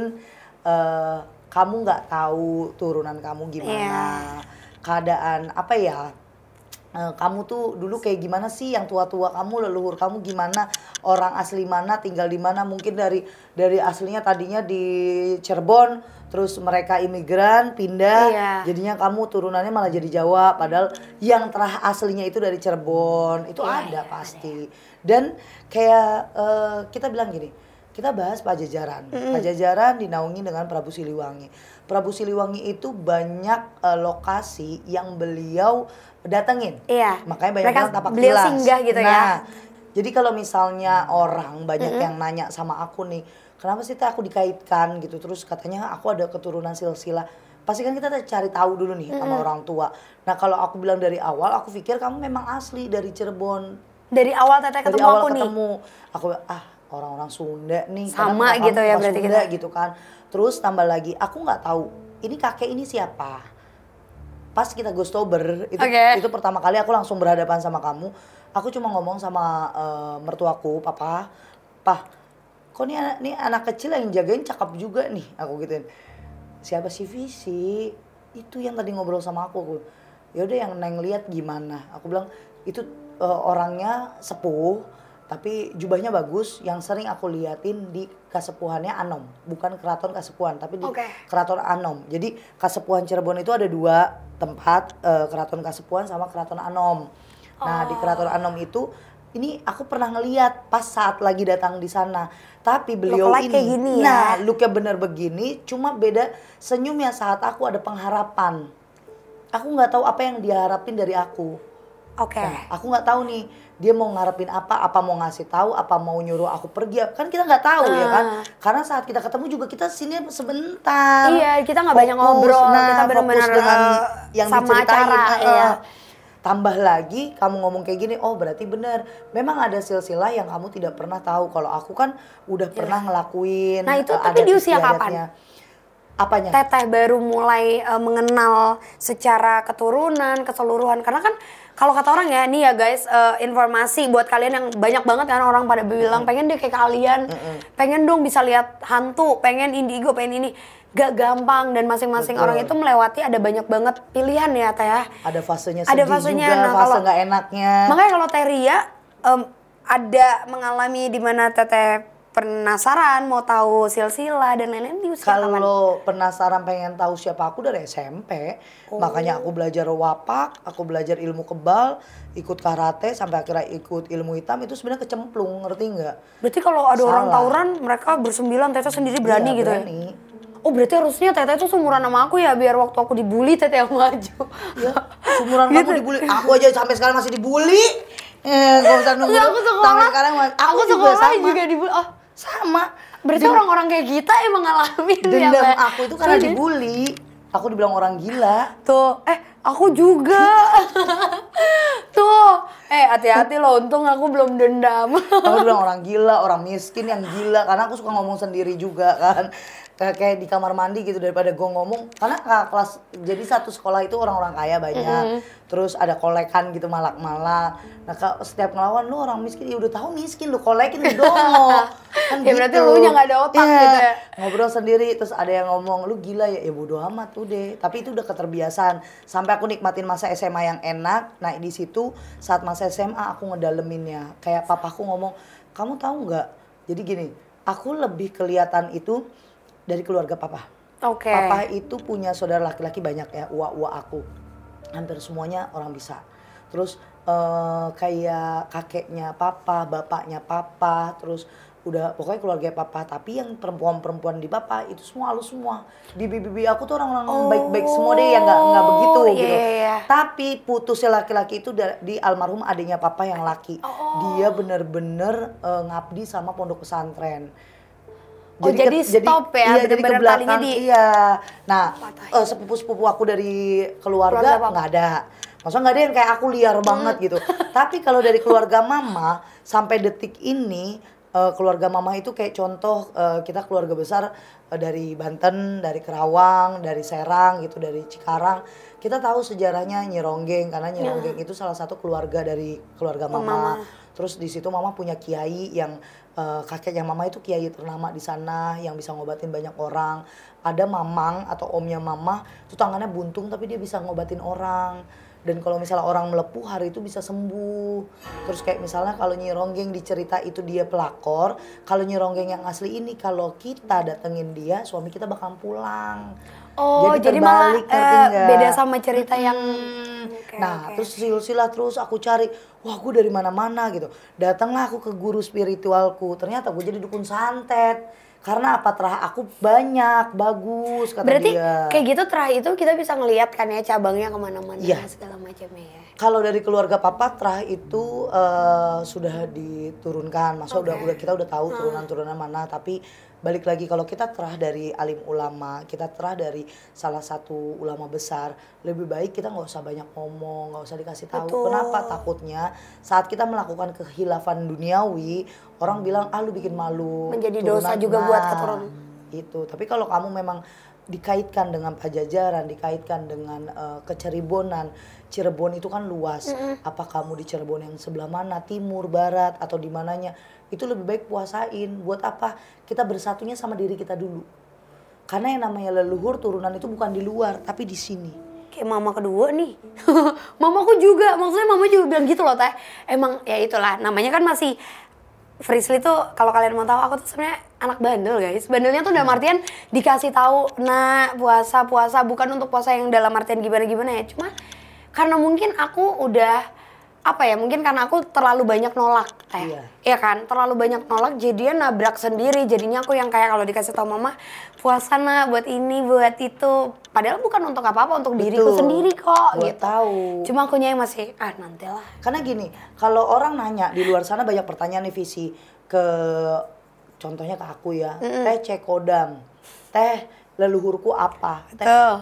kamu nggak tahu turunan kamu gimana, keadaan apa ya, kamu tuh dulu kayak gimana sih, yang tua-tua kamu, leluhur kamu gimana, orang asli mana, tinggal di mana, mungkin dari aslinya tadinya di Cirebon, terus mereka imigran pindah, jadinya kamu turunannya malah jadi Jawa, padahal yang aslinya itu dari Cirebon, itu ada pasti. Dan kayak kita bilang gini, kita bahas Pajajaran. Pajajaran dinaungi dengan Prabu Siliwangi. Prabu Siliwangi itu banyak lokasi yang beliau datengin. Iya. Makanya banyak banget tapak beliau tilas. singgah gitu ya. Jadi kalau misalnya orang banyak yang nanya sama aku nih, kenapa sih Teh aku dikaitkan gitu, terus katanya aku ada keturunan silsilah. Pasti kan kita cari tahu dulu nih sama orang tua. Nah kalau aku bilang dari awal, aku pikir kamu memang asli dari Cirebon. Dari awal Teteh ketemu aku nih. Aku orang-orang Sunda nih, sama gitu ya berarti Sunda kita gitu kan. Terus tambah lagi aku nggak tahu ini kakek ini siapa, pas kita Ghostober itu pertama kali aku langsung berhadapan sama kamu. Aku cuma ngomong sama mertuaku, papa, kok nih anak kecil yang jagain cakep juga nih, aku gituin. Siapa sih Visi? Itu yang tadi ngobrol sama aku. Ya udah yang Neng lihat gimana? Aku bilang itu orangnya sepuh, tapi jubahnya bagus. Yang sering aku liatin di kasepuhannya Anom, bukan keraton Kasepuhan, tapi di keraton Anom. Jadi Kasepuhan Cirebon itu ada 2 tempat, keraton Kasepuhan sama keraton Anom. Nah di keraton Anom itu, ini aku pernah ngeliat pas saat lagi datang di sana. Tapi beliau ini, kayak gini ya? Nah looknya bener begini, cuma beda senyumnya saat aku ada pengharapan. Aku nggak tahu apa yang dia harapin dari aku. Nah, aku nggak tahu nih dia mau ngarepin apa mau ngasih tahu, apa mau nyuruh aku pergi, kan kita nggak tahu ya kan. Karena saat kita ketemu juga kita sini sebentar. Iya, kita nggak banyak ngobrol, kita benar-benar dengan yang sama diceritain. acara. Tambah lagi kamu ngomong kayak gini, oh berarti bener. Memang ada silsilah yang kamu tidak pernah tahu. Kalau aku kan udah pernah ngelakuin. Nah itu tapi di usia kapan? Apanya? Teteh baru mulai mengenal secara keturunan, keseluruhan. Karena kan kalau kata orang ya, nih ya guys, informasi buat kalian yang banyak banget kan orang pada bilang pengen deh kayak kalian, pengen dong bisa lihat hantu, pengen indigo, pengen ini. Gak gampang dan masing-masing orang itu melewati ada banyak banget pilihan ya Teh ya. Ada fasenya sedih juga, nah, fase nggak enaknya. Makanya kalau Teh Ria ada mengalami di mana Teteh penasaran mau tahu silsilah dan lain-lain di usia kapan? Kalau penasaran pengen tahu siapa aku dari SMP, makanya aku belajar wapak, aku belajar ilmu kebal, ikut karate sampai akhirnya ikut ilmu hitam. Itu sebenarnya kecemplung, ngerti nggak? Berarti kalau ada orang tawuran mereka bersembilan, Teteh sendiri berani gitu berani. Ya? Oh berarti harusnya Teteh itu seumuran sama aku ya, biar waktu aku dibully Teteh yang maju. Ya, seumuran kamu dibully. Aku aja sampai sekarang masih dibully. Gak usah nunggu. Aku sekolah, sampai sekarang aku juga sama. juga dibully. Oh sama. Berarti orang-orang kayak kita emang ngalamin ya. Dendam aku itu karena dibully. Aku dibilang orang gila. Tuh, aku juga. Tuh, hati-hati loh, untung aku belum dendam. Aku bilang orang gila, orang miskin yang gila. Karena aku suka ngomong sendiri juga kan. Kayak di kamar mandi gitu, daripada gue ngomong. Karena kelas, jadi satu sekolah itu orang-orang kaya banyak. Terus ada kolekan gitu, malak-malak. Nah setiap ngelawan, lu orang miskin, ya udah tahu miskin, lu kolekin lu dong. Kan ya gitu. berarti lu nya gak ada otak gitu ya. Ngobrol sendiri, terus ada yang ngomong, lu gila ya, ya bodo amat tuh deh. Tapi itu udah keterbiasaan. Sampai aku nikmatin masa SMA yang enak. Nah di situ saat masa SMA aku ngedaleminnya. Kayak papaku ngomong, kamu tahu nggak? Jadi gini, aku lebih kelihatan itu dari keluarga papa. Papa itu punya saudara laki-laki banyak ya, uwa-uwa aku. Hampir semuanya orang bisa. Terus kayak kakeknya papa, bapaknya papa, terus udah pokoknya keluarga papa. Tapi yang perempuan-perempuan di papa itu semua halus semua. Di bibi aku tuh orang-orang baik-baik semua deh, yang nggak begitu gitu. Tapi putusnya laki-laki itu di almarhum adiknya papa yang laki. Dia bener-bener ngabdi sama pondok pesantren. Jadi stop ya, iya, jadi ke belakang, iya. Nah, sepupu-sepupu aku dari keluarga nggak ada. Maksudnya nggak ada yang kayak aku liar banget gitu. Tapi kalau dari keluarga mama, sampai detik ini, keluarga mama itu kayak contoh, kita keluarga besar dari Banten, dari Kerawang, dari Serang gitu, dari Cikarang. Kita tahu sejarahnya Nyi Ronggeng, karena Nyi Ronggeng itu salah satu keluarga dari keluarga mama. Terus di situ mama punya kiai yang kakeknya mama itu kiai ternama di sana yang bisa ngobatin banyak orang. Ada mamang atau omnya mama itu tangannya buntung tapi dia bisa ngobatin orang. Dan kalau misalnya orang melepuh hari itu bisa sembuh. Terus kayak misalnya kalau Nyi Ronggeng dicerita itu dia pelakor, kalau Nyi Ronggeng yang asli ini kalau kita datengin dia, suami kita bakal pulang. Jadi malah beda sama cerita yang terus silsilah terus aku cari, wah gue dari mana-mana gitu. Datanglah aku ke guru spiritualku, ternyata gue jadi dukun santet. Karena apa, terah aku banyak, bagus kata berarti, dia. Berarti kayak gitu terah itu kita bisa ngelihat kan ya cabangnya kemana-mana segala macamnya ya. Kalau dari keluarga papa terah itu sudah diturunkan, maksudnya kita udah tahu turunan-turunan mana. Tapi balik lagi kalau kita terah dari alim ulama, kita terah dari salah satu ulama besar, lebih baik kita nggak usah banyak ngomong, nggak usah dikasih tahu. Kenapa? Takutnya saat kita melakukan kehilafan duniawi, orang bilang lu bikin malu. Menjadi dosa juga buat keturunan. Itu. Tapi kalau kamu memang dikaitkan dengan Pajajaran, dikaitkan dengan Keceribonan. Cirebon itu kan luas. Apa kamu di Cirebon yang sebelah mana, timur, barat, atau di mananya? Itu lebih baik puasain. Buat apa? Kita bersatunya sama diri kita dulu. Karena yang namanya leluhur turunan itu bukan di luar, tapi di sini. Kayak mama kedua nih. Mamaku juga, maksudnya mama juga bilang gitu loh Teh. Emang ya itulah, namanya kan masih Frisly tuh kalau kalian mau tahu aku tuh sebenarnya anak bandel guys. Bandelnya tuh dalam artian dikasih tahu, nah puasa bukan untuk puasa yang dalam artian gimana ya. Cuma karena mungkin aku udah apa ya, mungkin karena aku terlalu banyak nolak iya kan, terlalu banyak nolak jadinya nabrak sendiri. Jadinya aku yang kayak kalau dikasih tahu mama puasa nah buat ini buat itu, padahal bukan untuk apa-apa, untuk diriku sendiri kok buat gitu. Tahu. Cuma akunya yang masih nantilah. Karena gini, kalau orang nanya di luar sana banyak pertanyaan nih Visi, ke contohnya ke aku ya, Teh Cekodam, Teh leluhurku apa?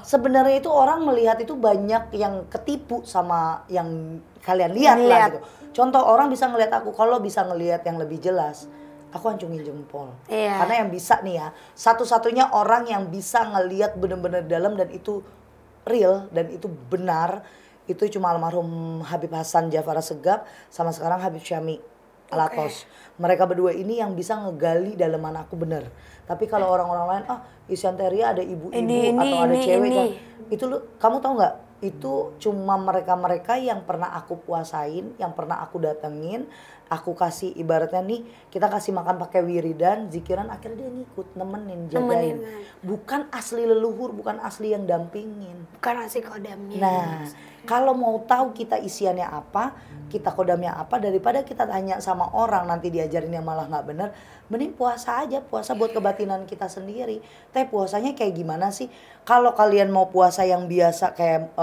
Sebenarnya itu orang melihat itu banyak yang ketipu sama yang kalian lihat lah gitu. Contoh orang bisa ngelihat aku, kalau bisa ngelihat yang lebih jelas, aku hancungin jempol. Karena yang bisa nih ya, satu-satunya orang yang bisa ngelihat bener-bener dalam dan itu real dan itu benar, itu cuma almarhum Habib Hasan Jafar Segaf sama sekarang Habib Syami Alatos. Mereka berdua ini yang bisa ngegali dalaman aku bener. Tapi kalau orang-orang lain, Isyanteria ada ibu-ibu atau ada cewek kan, itu kamu tahu nggak? Itu cuma mereka-mereka yang pernah aku puasain, yang pernah aku datengin, aku kasih ibaratnya nih, kita kasih makan pakai wiridan, zikiran, akhirnya dia ngikut, nemenin, jagain. Bukan asli leluhur, bukan asli yang dampingin. Bukan asli kodamnya. Nah, kalau mau tahu kita isiannya apa, kita kodamnya apa, daripada kita tanya sama orang nanti diajarinnya malah nggak bener, mending puasa aja, puasa buat kebatinan kita sendiri. Teh puasanya kayak gimana sih? Kalau kalian mau puasa yang biasa kayak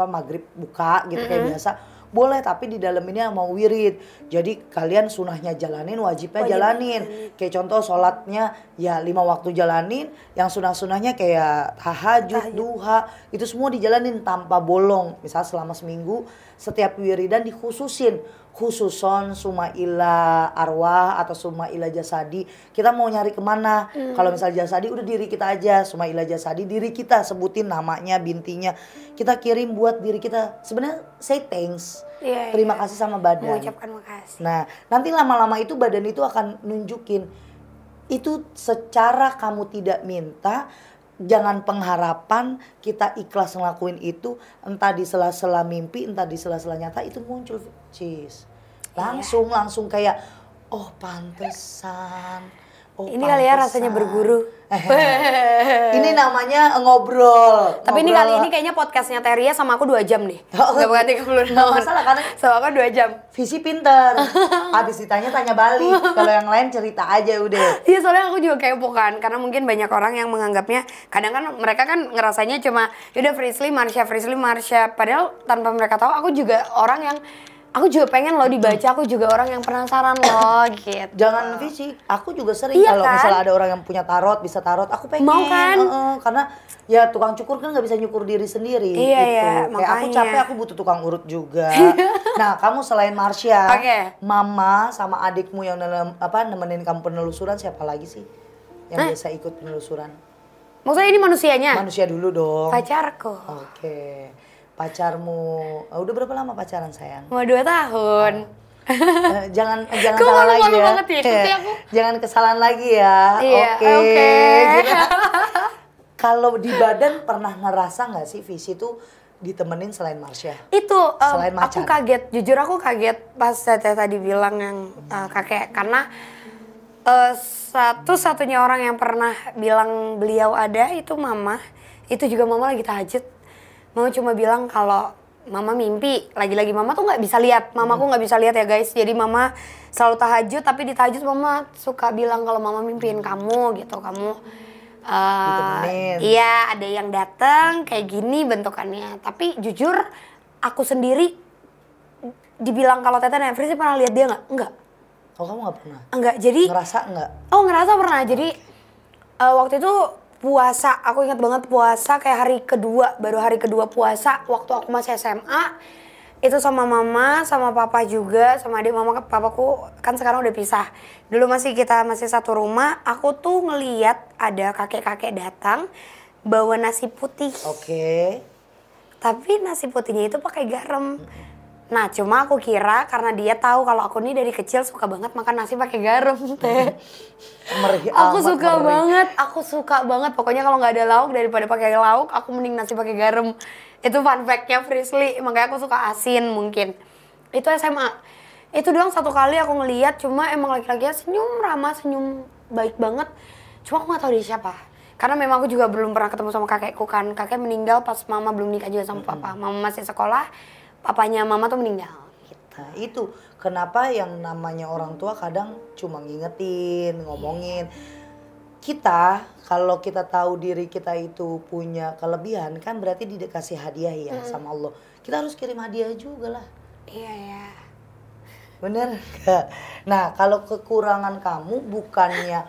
maghrib buka gitu kayak biasa, boleh, tapi di dalam ini mau wirid. Jadi kalian sunahnya jalanin, wajibnya jalanin. Kayak contoh sholatnya ya 5 waktu jalanin, yang sunah-sunahnya kayak tahajud, duha, itu semua dijalanin tanpa bolong. Misal selama seminggu setiap wiridan dikhususin, khususon sumaila arwah atau sumaila jasadi. Kita mau nyari kemana? Kalau misal jasadi udah diri kita aja, sumaila jasadi diri kita, sebutin namanya, bintinya. Kita kirim buat diri kita. Sebenarnya say thanks. Terima kasih sama badan. Mengucapkan makasih. Nah, nanti lama-lama itu badan itu akan nunjukin. Itu secara kamu tidak minta, jangan pengharapan, kita ikhlas ngelakuin itu, entah di sela-sela mimpi, entah di sela-sela nyata, itu muncul langsung kayak pantesan. Ini kali ya rasanya berguru. Ini namanya ngobrol. Tapi ini kali ini kayaknya podcastnya Teria sama aku 2 jam nih. Gak bukan 30. Gak masalah karena sama aku 2 jam. Visi pinter. Habis ditanya tanya balik. Kalau yang lain cerita aja udah. Iya, soalnya aku juga kepo kan. Karena mungkin banyak orang yang menganggapnya, kadang kan mereka kan ngerasanya cuma yaudah Frisly, Marsha. Padahal tanpa mereka tahu aku juga orang yang aku juga pengen loh dibaca, aku juga orang yang penasaran loh gitu. Jangan Visi, aku juga sering kalau misalnya ada orang yang punya tarot, bisa tarot, aku pengen. Mau kan? Karena ya tukang cukur kan nggak bisa nyukur diri sendiri gitu. Iya, kayak aku capek, aku butuh tukang urut juga. Nah, kamu selain Marsha, mama sama adikmu yang nemenin kamu penelusuran, siapa lagi sih yang biasa ikut penelusuran? Maksudnya ini manusianya? Manusia dulu dong. Pacarku. Oke. Pacarmu, udah berapa lama pacaran sayang? Mau 2 tahun. Jangan salah lagi ya. Jangan kesalahan lagi ya. Oke. Gitu. Kalau di badan pernah ngerasa nggak sih Visi tuh ditemenin selain Marsha? Itu selain aku kaget, jujur aku kaget pas Teteh tadi bilang yang kakek, karena satu-satunya orang yang pernah bilang beliau ada itu mama. Itu juga mama lagi tahajud. Mama cuma bilang kalau mama mimpi, lagi-lagi mama tuh nggak bisa lihat, mamaku nggak bisa lihat ya guys. Jadi mama selalu tahajud, tapi di tahajud mama suka bilang kalau mama mimpiin kamu gitu, kamu iya ada yang datang kayak gini bentukannya. Tapi jujur aku sendiri dibilang kalau Teteh dan Frisly pernah lihat dia nggak? Enggak. Oh, kamu nggak pernah? Enggak. Jadi ngerasa nggak? Oh, ngerasa pernah. Jadi waktu itu puasa, aku ingat banget puasa kayak baru hari kedua puasa waktu aku masih SMA. Itu sama mama, sama papa juga, sama adik mama. Papaku kan sekarang udah pisah. Dulu kita masih satu rumah, aku tuh ngeliat ada kakek-kakek datang bawa nasi putih. Oke. Tapi nasi putihnya itu pakai garam. Nah, cuma aku kira karena dia tahu kalau aku nih dari kecil suka banget makan nasi pakai garam, Teh. Aku suka banget. Pokoknya kalau nggak ada lauk, daripada pakai lauk, aku mending nasi pakai garam. Itu fun fact-nya Frisly, makanya aku suka asin mungkin. Itu SMA. Itu doang satu kali aku ngeliat, cuma emang laki-lakinya senyum ramah, senyum baik banget. Cuma aku nggak tahu dia siapa. Karena memang aku juga belum pernah ketemu sama kakekku kan. Kakek meninggal pas mama belum nikah juga sama papa. Mama masih sekolah, papanya mama tuh meninggal. Nah itu kenapa yang namanya orang tua kadang cuma ngingetin, ngomongin. Kita kalau kita tahu diri kita itu punya kelebihan kan berarti dikasih hadiah ya sama Allah. Kita harus kirim hadiah juga lah. Iya ya. Bener gak? Nah kalau kekurangan kamu bukannya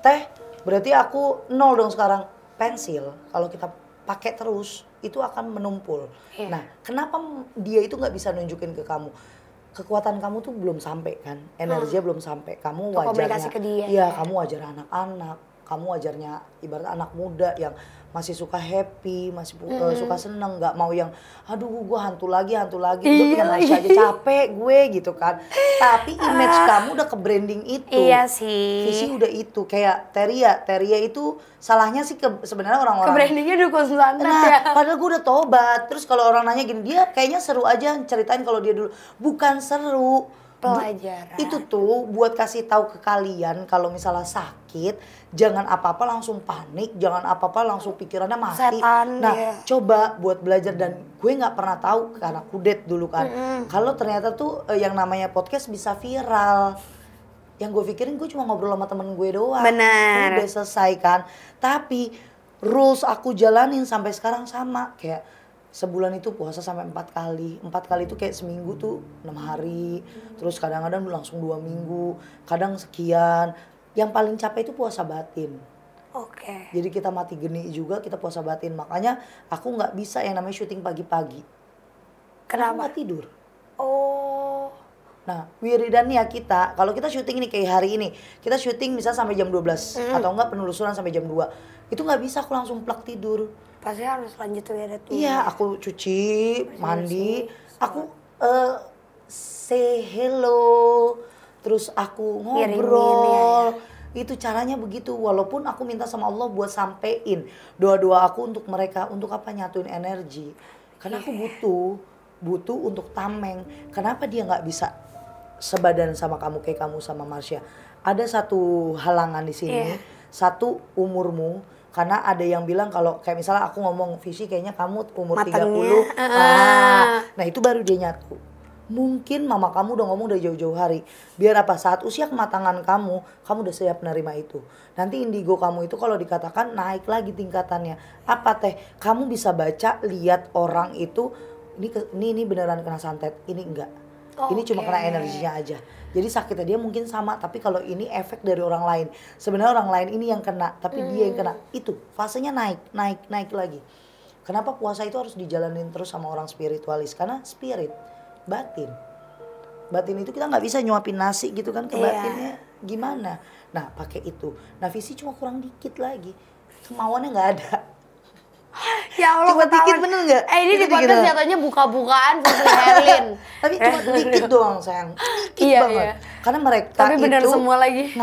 Teh berarti aku nol dong sekarang. Pensil kalau kita pakai terus itu akan menumpul. Iya. Nah kenapa dia itu nggak bisa nunjukin ke kamu? Kekuatan kamu tuh belum sampai kan, energinya belum sampai. Kamu Untuk wajarnya, komunikasi ke dia, iya ya. kamu wajar anak-anak, kamu wajarnya ibarat anak muda yang masih suka happy, masih suka seneng, nggak mau yang aduh gue hantu lagi, udah punya Marsha aja capek gue gitu kan. Tapi image kamu udah ke branding itu. Iya sih. Visi udah itu, kayak Teria itu salahnya sih sebenarnya Ke orang-orang. brandingnya dukun santet Nah, ya. padahal gue udah tobat. Terus kalau orang nanya gini, dia kayaknya seru aja ceritain kalau dia dulu. Bukan seru. Pelajaran. Itu tuh buat kasih tahu ke kalian kalau misalnya sakit, jangan apa-apa langsung panik, jangan apa-apa langsung pikirannya mati. Setan, Nah, ya. coba buat belajar dan gue nggak pernah tahu karena kudet dulu kan. Kalau ternyata tuh yang namanya podcast bisa viral. Yang gue pikirin gue cuma ngobrol sama temen gue doang. Benar. Udah selesai kan. Tapi rules aku jalanin sampai sekarang sama. Kayak sebulan itu puasa sampai 4 kali. 4 kali itu kayak seminggu tuh 6 hari. Terus kadang-kadang langsung 2 minggu. Kadang sekian. Yang paling capek itu puasa batin. Oke. Jadi kita mati geni juga, kita puasa batin. Makanya aku nggak bisa yang namanya syuting pagi-pagi. Aku Kenapa? nggak tidur. Oh. Nah, wiridan ya kita, kalau kita syuting nih kayak hari ini, kita syuting misal sampai jam 12 atau enggak penelusuran sampai jam 2. Itu nggak bisa aku langsung plak tidur. Pasti harus lanjut tuh ya tuh. Iya, aku cuci, mandi, aku say hello, terus aku ngobrol. Itu caranya begitu, walaupun aku minta sama Allah buat sampein doa-doa aku untuk mereka, untuk apa, nyatuin energi. Karena aku butuh untuk tameng. Kenapa dia nggak bisa sebadan sama kamu kayak kamu sama Marsha? Ada satu halangan di sini, satu umurmu. Karena ada yang bilang kalau kayak misalnya aku ngomong Visi kayaknya kamu umur Matengnya. 30. Nah itu baru dia nyatu. Mungkin mama kamu udah ngomong dari jauh-jauh hari. Biar apa? Saat usia kematangan kamu udah siap menerima itu. Nanti indigo kamu itu kalau dikatakan naik lagi tingkatannya. Apa Teh? Kamu bisa baca, lihat orang itu, ini beneran kena santet, ini enggak. Ini cuma kena energinya aja. Jadi sakitnya dia mungkin sama, tapi kalau ini efek dari orang lain. Sebenarnya orang lain ini yang kena, tapi dia yang kena. Itu fasenya naik lagi. Kenapa puasa itu harus dijalanin terus sama orang spiritualis? Karena spirit, batin itu kita nggak bisa nyuapin nasi gitu kan ke batinnya. Gimana? Nah pakai itu. Nah Visi cuma kurang dikit lagi. Kemauannya nggak ada. Ya Allah, cuma dikit bener nggak? Ini di podcast jatuhnya buka-bukaan Visi Herlin. Tapi cuma dikit doang sayang. Dikit banget. Iya. Karena mereka tapi bener itu semua lagi.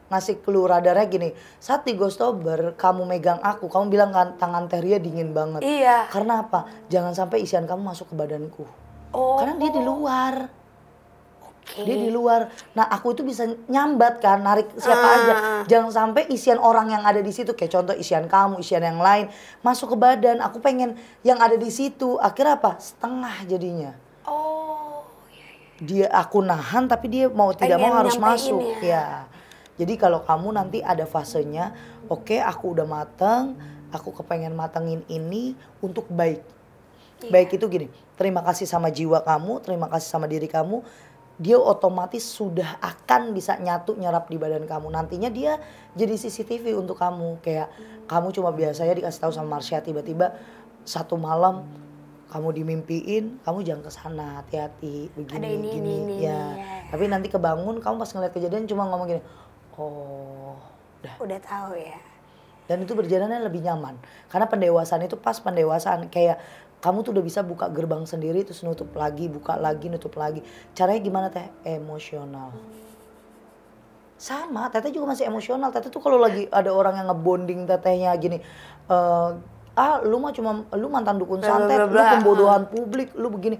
ngasih clue radarnya gini. Saat di Ghostober kamu megang aku, kamu bilang kan tangan Teria dingin banget. Iya. Karena apa? Jangan sampai isian kamu masuk ke badanku. Karena dia di luar. Dia di luar. Nah aku itu bisa nyambat kan, narik siapa aja. Jangan sampai isian orang yang ada di situ, kayak contoh isian kamu, isian yang lain masuk ke badan. Aku pengen yang ada di situ. Akhirnya apa? Setengah jadinya. Dia aku nahan tapi dia mau tidak mau harus masuk. Ya. Jadi kalau kamu nanti ada fasenya, oke, aku udah mateng, aku kepengen matengin ini untuk baik. Baik itu gini, terima kasih sama jiwa kamu, terima kasih sama diri kamu. Dia otomatis sudah akan bisa nyatu nyerap di badan kamu. Nantinya dia jadi CCTV untuk kamu. Kayak kamu cuma biasanya dikasih tahu sama Marsha, tiba-tiba satu malam kamu dimimpiin, kamu jangan ke sana, hati-hati begini Ada ini, gini ini, ya. ya. Tapi nanti kebangun kamu pas ngeliat kejadian cuma ngomong gini, oh Udah tahu ya. dan itu berjalannya lebih nyaman karena pendewasaan itu pas pendewasaan kayak kamu tuh udah bisa buka gerbang sendiri terus nutup lagi, buka lagi, nutup lagi. Caranya gimana teh? Emosional. Sama, teteh juga masih emosional. Teteh tuh kalau lagi ada orang yang ngebonding tetehnya gini, lu mah cuma lu mantan dukun santet, lu pembodohan publik, lu begini.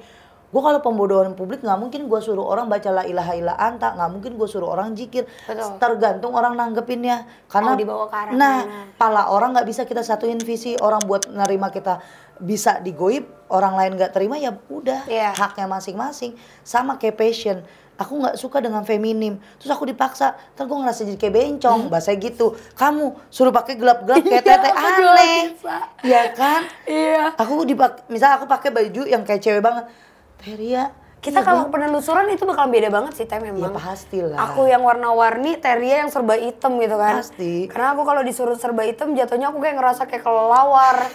Gue kalau pembodohan publik nggak mungkin gue suruh orang baca la ilaha illa anta, nggak mungkin gue suruh orang zikir. Betul. Tergantung orang nanggepinnya. Karena dibawa ke arah nah, mana. pala orang nggak bisa kita satuin visi orang buat nerima kita bisa digoib, orang lain nggak terima ya udah haknya masing-masing. Sama kayak passion. Aku nggak suka dengan feminim, terus aku dipaksa, ntar gue ngerasa jadi kayak bencong, bahasa gitu. Kamu suruh pakai gelap-gelap kayak teteh aneh, ya kan? Iya. Aku misal aku pakai baju yang kayak cewek banget, Teria. Kita kalau penelusuran itu bakal beda banget sih Teh memang. Ya pastilah. Aku yang warna-warni, Teria yang serba hitam gitu kan. Pasti. Karena aku kalau disuruh serba hitam jatuhnya aku kayak ngerasa kayak kelelawar.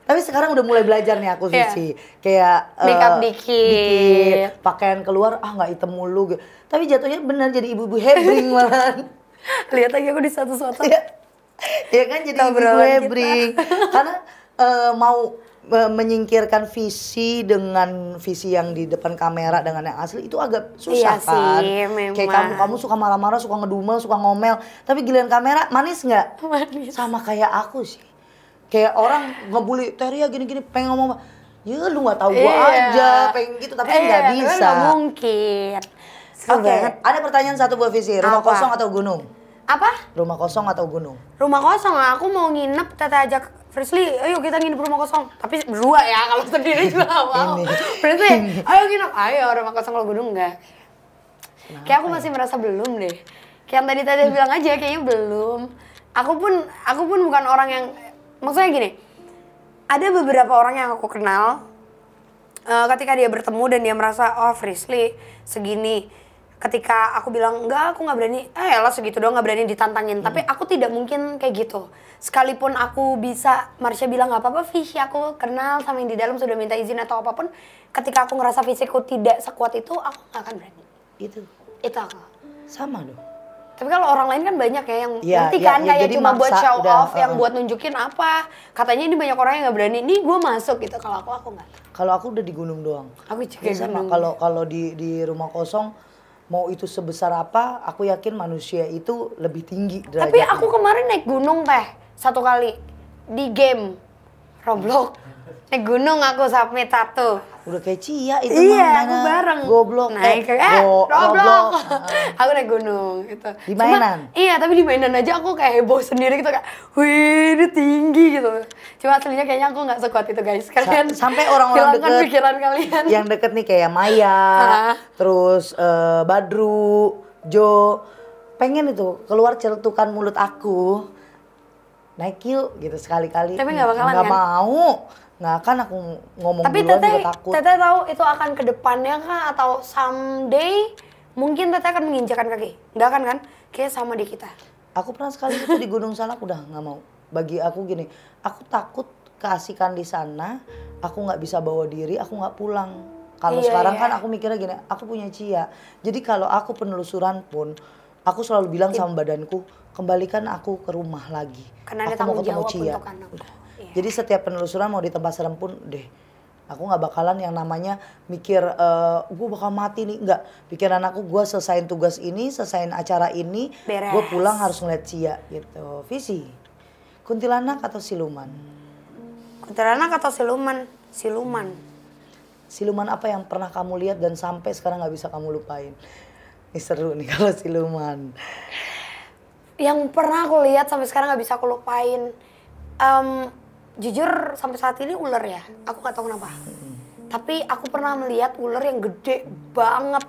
Tapi sekarang udah mulai belajar nih aku sih, kayak makeup dikit, pakaian keluar nggak hitam mulu gitu. Tapi jatuhnya bener jadi ibu-ibu hebring malahan. Lihat lagi aku di satu-satu. Ya kan jadi ibu-ibu hebring. Karena mau menyingkirkan visi dengan visi yang di depan kamera dengan yang asli itu agak susah kan. Sih, memang. Kayak kamu suka marah-marah, suka ngedumel, suka ngomel, tapi giliran kamera manis nggak? Manis. Sama kayak aku sih. Kayak orang ngebully Teria gini-gini pengen ngomong, ya lu nggak tahu gua aja pengen gitu, tapi nggak bisa. Nggak mungkin. Oke, ada pertanyaan satu buat Visi, rumah kosong atau gunung? Apa? Rumah kosong atau gunung? Rumah kosong lah, aku mau nginep, Teteh ajak Frisly, ayo kita nginep rumah kosong. Tapi berdua ya, kalau sendiri juga gak mau. Berarti, ayo nginep, ayo rumah kosong, kalau gunung enggak. Kayak aku masih merasa belum deh. Kayak yang tadi Teteh bilang aja, kayaknya belum. Aku pun bukan orang yang, maksudnya gini, ada beberapa orang yang aku kenal, ketika dia bertemu dan dia merasa, oh Frisly segini. Ketika aku bilang, enggak aku gak berani, lah segitu doang gak berani ditantangin. Tapi aku tidak mungkin kayak gitu. Sekalipun aku bisa, Marsha bilang gak apa-apa Fish, aku kenal sama yang di dalam sudah minta izin atau apapun. Ketika aku ngerasa fisikku tidak sekuat itu, aku gak akan berani. Itu aku. sama dong. Tapi kalau orang lain kan banyak ya yang ngerti kan, kayak cuma buat show off, yang buat nunjukin apa. Katanya ini banyak orang yang gak berani, nih gue masuk gitu. Kalau aku gak. Kalau aku udah di gunung doang. Aku juga sama, kalau di rumah kosong, mau itu sebesar apa, aku yakin manusia itu lebih tinggi derajatnya. Tapi aku kemarin naik gunung Teh, 1 kali. Di game Roblox. Naik gunung aku submit 1. Udah kayak Cia itu iya, mah aku bareng. Goblok. Naik Roblox. Aku naik gunung gitu. Di mainan? Iya, tapi di mainan aja aku kayak heboh sendiri gitu, kayak wih ini tinggi gitu. Cuma aslinya kayaknya aku gak sekuat itu guys. Kalian sampai orang-orang deket pikiran kalian. Yang deket nih kayak Maya, terus Badru, Jo, pengen itu keluar celutukan mulut aku. Naik yuk gitu sekali-kali. Tapi gak bakalan Gak kan? mau. Nggak kan aku ngomong tapi duluan juga takut. Tapi Teteh tahu itu akan ke depannya kah atau someday mungkin Teteh akan menginjakan kaki? Nggak akan kan? Kayak sama di kita. Aku pernah sekali itu di Gunung Salak udah nggak mau. Bagi aku gini, aku takut keasikan di sana, aku nggak bisa bawa diri, aku nggak pulang. Kalau sekarang kan aku mikirnya gini, aku punya Cia. Jadi kalau aku penelusuran pun, aku selalu bilang sama badanku, kembalikan aku ke rumah lagi. Karena ada aku mau tanggung ketemu jawab Cia. untuk anak. Jadi setiap penelusuran mau di tempat serem pun deh, aku nggak bakalan yang namanya mikir gue bakal mati nih, nggak. Pikiran aku gue selesain tugas ini, selesain acara ini, gue pulang harus ngeliat Cia gitu. Visi, kuntilanak atau siluman? Kuntilanak atau siluman? Siluman. Siluman apa yang pernah kamu lihat dan sampai sekarang nggak bisa kamu lupain? Ini seru nih kalau siluman. Yang pernah aku lihat sampai sekarang nggak bisa aku lupain. Jujur sampai saat ini ular ya, aku gak tahu kenapa. Tapi aku pernah melihat ular yang gede banget.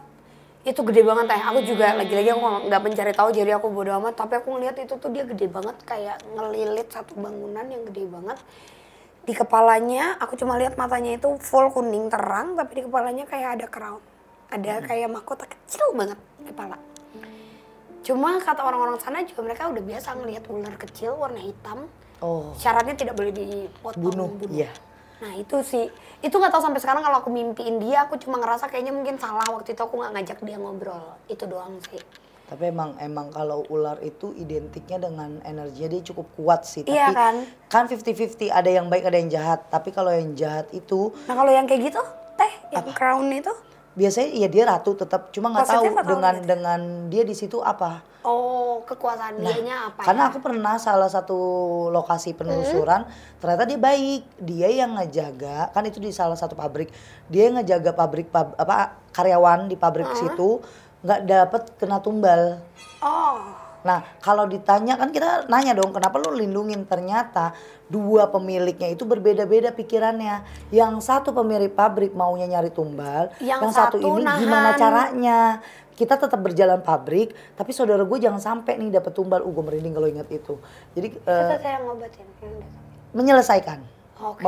Itu gede banget Teh. Aku juga lagi-lagi aku nggak mencari tahu jadi aku bodo amat. Tapi aku ngeliat itu tuh dia gede banget, kayak ngelilit satu bangunan yang gede banget. Di kepalanya aku cuma lihat matanya itu full kuning terang, tapi di kepalanya kayak ada crown, ada kayak mahkota kecil banget di kepala. Cuma kata orang-orang sana juga mereka udah biasa ngelihat ular kecil warna hitam. Syaratnya tidak boleh dipotong, bunuh. Iya. Nah itu sih, itu nggak tahu sampai sekarang kalau aku mimpiin dia, aku cuma ngerasa kayaknya mungkin salah waktu itu aku nggak ngajak dia ngobrol, itu doang sih. Tapi emang kalau ular itu identiknya dengan energinya dia cukup kuat sih. Iya Tapi kan? 50-50, ada yang baik ada yang jahat. Tapi kalau yang jahat itu Nah kalau yang kayak gitu, Teh, yang crown itu? biasanya ya dia ratu tetap, cuma nggak tahu Positif atau dengan negatif? dengan dia di situ apa. Oh, kekuasaan dianya apa Karena ya? aku pernah salah satu lokasi penelusuran, ternyata dia baik. Dia yang ngejaga, kan itu di salah satu pabrik. Dia yang ngejaga karyawan di pabrik situ nggak dapet kena tumbal. Oh, Nah, kalau ditanya kan kita nanya dong, kenapa lu lindungin? Ternyata dua pemiliknya itu berbeda-beda pikirannya. Yang satu pemilik pabrik maunya nyari tumbal, Yang yang satu satu ini nahan. gimana caranya? Kita tetap berjalan pabrik, tapi saudara gue jangan sampai nih dapet tumbal. Gue merinding kalau ingat itu. Jadi kita saya ngobatin. menyelesaikan, Oke.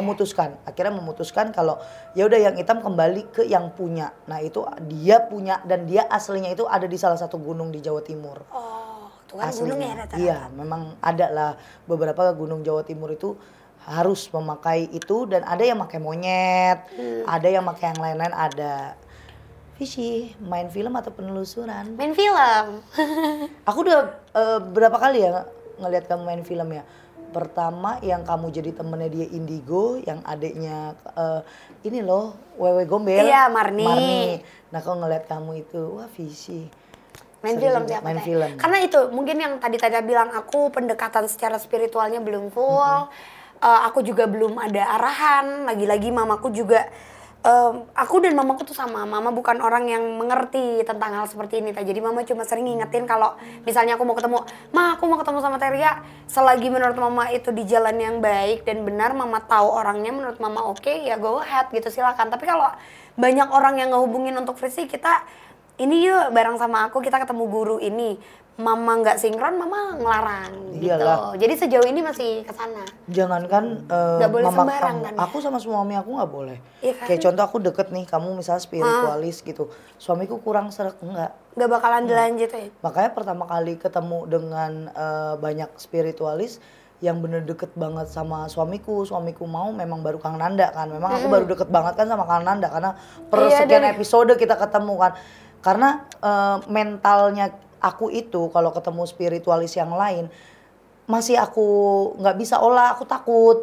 akhirnya memutuskan kalau ya udah yang hitam kembali ke yang punya. Nah itu dia punya dan dia aslinya itu ada di salah satu gunung di Jawa Timur. Oh, tuh kan gunung ya rata-rata. Iya, memang ada lah beberapa gunung Jawa Timur itu harus memakai itu dan ada yang pakai monyet, ada yang pakai yang lain-lain ada. Visi, main film atau penelusuran? Main film. Aku udah berapa kali ya ngelihat kamu main film ya. Pertama yang kamu jadi temennya dia Indigo, yang adiknya ini loh Wewe Gombel. Iya, Marni. Nah kalau ngelihat kamu itu, wah Visi. Main Seru film juga, siapa main Teh? film. Karena itu mungkin yang tadi bilang aku pendekatan secara spiritualnya belum full. Aku juga belum ada arahan. Lagi-lagi mamaku juga aku dan mamaku tuh sama. Mama bukan orang yang mengerti tentang hal seperti ini. Jadi mama cuma sering ngingetin kalau misalnya aku mau ketemu, "Ma, aku mau ketemu sama Teria." Selagi menurut mama itu di jalan yang baik dan benar, mama tahu orangnya, menurut mama oke, ya go ahead gitu, silakan. Tapi kalau banyak orang yang ngehubungin untuk free kita ini yuk bareng sama aku, kita ketemu guru ini. Mama nggak sinkron, mama ngelarang Iyalah. gitu. Jadi sejauh ini masih ke sana. Jangankan Nggak boleh mama sembarang kamu, kan ya? aku sama suami aku nggak boleh. Iya kan? Kayak contoh aku deket nih, kamu misalnya spiritualis gitu, suamiku kurang seret enggak. Nggak bakalan dilanjutin. Makanya pertama kali ketemu dengan banyak spiritualis yang bener deket banget sama suamiku mau memang baru Kang Nanda kan. Memang aku baru deket banget kan sama Kang Nanda karena per Iya, sekian dari- episode kita ketemu kan. Karena mentalnya aku itu kalau ketemu spiritualis yang lain masih aku nggak bisa olah, aku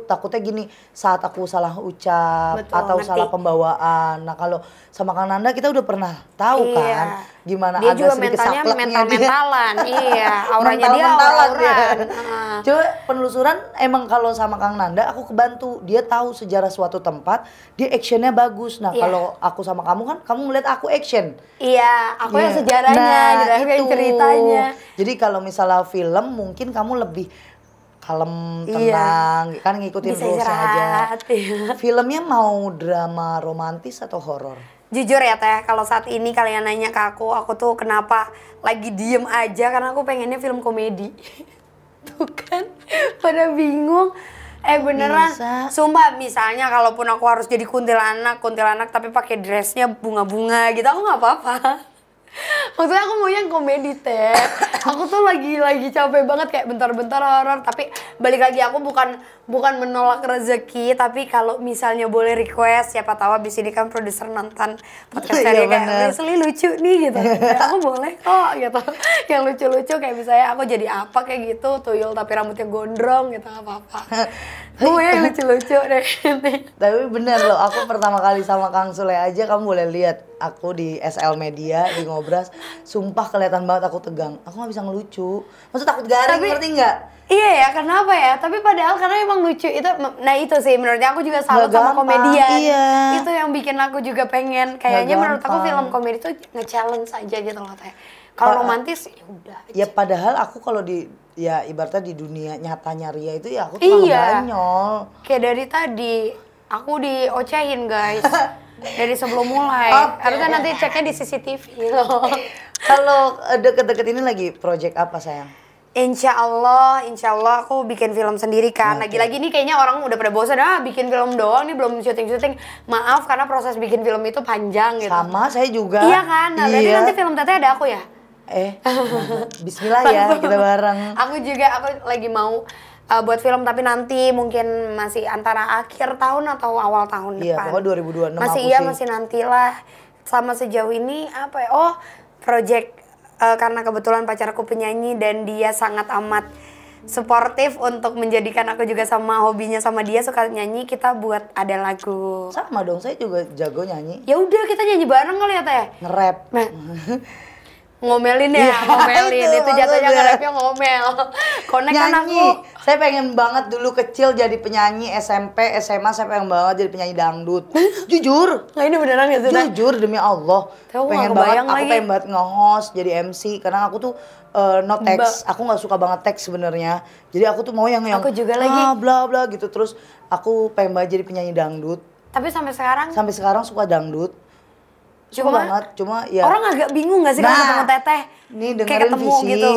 takutnya gini, saat aku salah ucap Betul, atau ngerti. salah pembawaan. Nah kalau sama Kang Nanda kita udah pernah tahu Iya. kan gimana Dia agak juga sedikit mentalnya sakleknya dia. mental-mentalan. Iya, auranya dia Mental-mentalan aura-auran. dia. Coba penelusuran emang kalau sama Kang Nanda aku kebantu, dia tahu sejarah suatu tempat, dia actionnya bagus. Nah Iya. kalau aku sama kamu kan, kamu ngeliat aku action. Iya, aku yang Iya. sejarahnya Nah, gitu, aku yang itu. ceritanya. Jadi kalau misalnya film mungkin kamu lebih kalem, Iya. tenang, kan ngikutin Bisa rulesnya aja. istirahat, iya. Filmnya mau drama romantis atau horor? Jujur ya Teh, kalau saat ini kalian nanya ke aku tuh kenapa lagi diem aja, karena aku pengennya film komedi. Tuh kan, pada bingung. Beneran, bisa? sumpah misalnya kalaupun aku harus jadi kuntilanak tapi pakai dressnya bunga-bunga gitu, aku nggak apa-apa. Maksudnya aku mau yang komedi Teh. Aku tuh lagi capek banget kayak bentar-bentar horor, tapi balik lagi aku bukan menolak rezeki, tapi kalau misalnya boleh request, siapa tahu abis ini kan produser nonton podcast Iya, saya kayak bener. Leslie lucu nih gitu. Aku boleh kok gitu. Yang lucu-lucu kayak misalnya aku jadi apa kayak gitu, tuyul tapi rambutnya gondrong gitu, nggak apa-apa. Gue yang lucu-lucu deh. Tapi bener loh, aku pertama kali sama Kang Sule aja kamu boleh lihat aku di SL Media di Ngobras, sumpah kelihatan banget aku tegang. Aku nggak bisa ngelucu. Maksud takut garing, Tapi- ngerti nggak? Iya ya, kenapa ya? Tapi padahal karena emang lucu itu, nah itu sih menurutnya aku juga salut Nggak sama gampang, komedian. iya. Itu yang bikin aku juga pengen. Kayaknya menurut aku gampang. film komedi tuh nge-challenge aja gitu loh Teh. Kalau romantis ya udah. Ya padahal aku kalau di ya ibaratnya di dunia nyatanya Ria itu ya aku tukang Iya. banyol. Kayak dari tadi aku diocehin guys. Dari sebelum mulai. Oke. Harusnya nanti ceknya di CCTV loh. Kalau deket-deket ini lagi project apa sayang? Insya Allah aku bikin film sendiri kan. Lagi-lagi nih kayaknya orang udah pada bosan, bikin film doang nih belum syuting-syuting. Maaf karena proses bikin film itu panjang gitu. Sama saya juga. Iya kan? Nah berarti Iya. nanti film Teteh ada aku ya? Bismillah ya kita bareng. Aku lagi mau buat film, tapi nanti mungkin masih antara akhir tahun atau awal tahun Iya, depan. pokoknya 2026 masih aku iya sih. masih nantilah. Sama sejauh ini apa ya? Oh, project karena kebetulan pacarku penyanyi dan dia sangat amat suportif untuk menjadikan aku juga sama hobinya sama dia suka nyanyi, kita buat ada lagu. Sama dong, saya juga jago nyanyi. Ya udah kita nyanyi bareng kali ya Teh. Nge-rap. Nah, ngomelin ya, Iya, ngomelin itu jatuhnya maksudnya. nge-rapnya ngomel. Konek kan Nyanyi. aku. Saya pengen banget dulu kecil jadi penyanyi, SMP, SMA saya pengen banget jadi penyanyi dangdut. Jujur. Nggak, ini beneran gak sih Teh? Jujur demi Allah. Tahu, Pengen nggak banget, kebayang aku lagi. pengen banget nge-host jadi MC karena aku tuh no teks. Aku nggak suka banget teks sebenarnya. Jadi aku tuh mau yang Aku juga lagi. bla bla gitu. Terus aku pengen banget jadi penyanyi dangdut. Tapi sampai sekarang Sampai sekarang suka dangdut. Suka Cuma, banget, cuma ya. orang agak bingung gak sih kalau ketemu Teteh? Nih Kayak dengerin ketemu visi. gitu.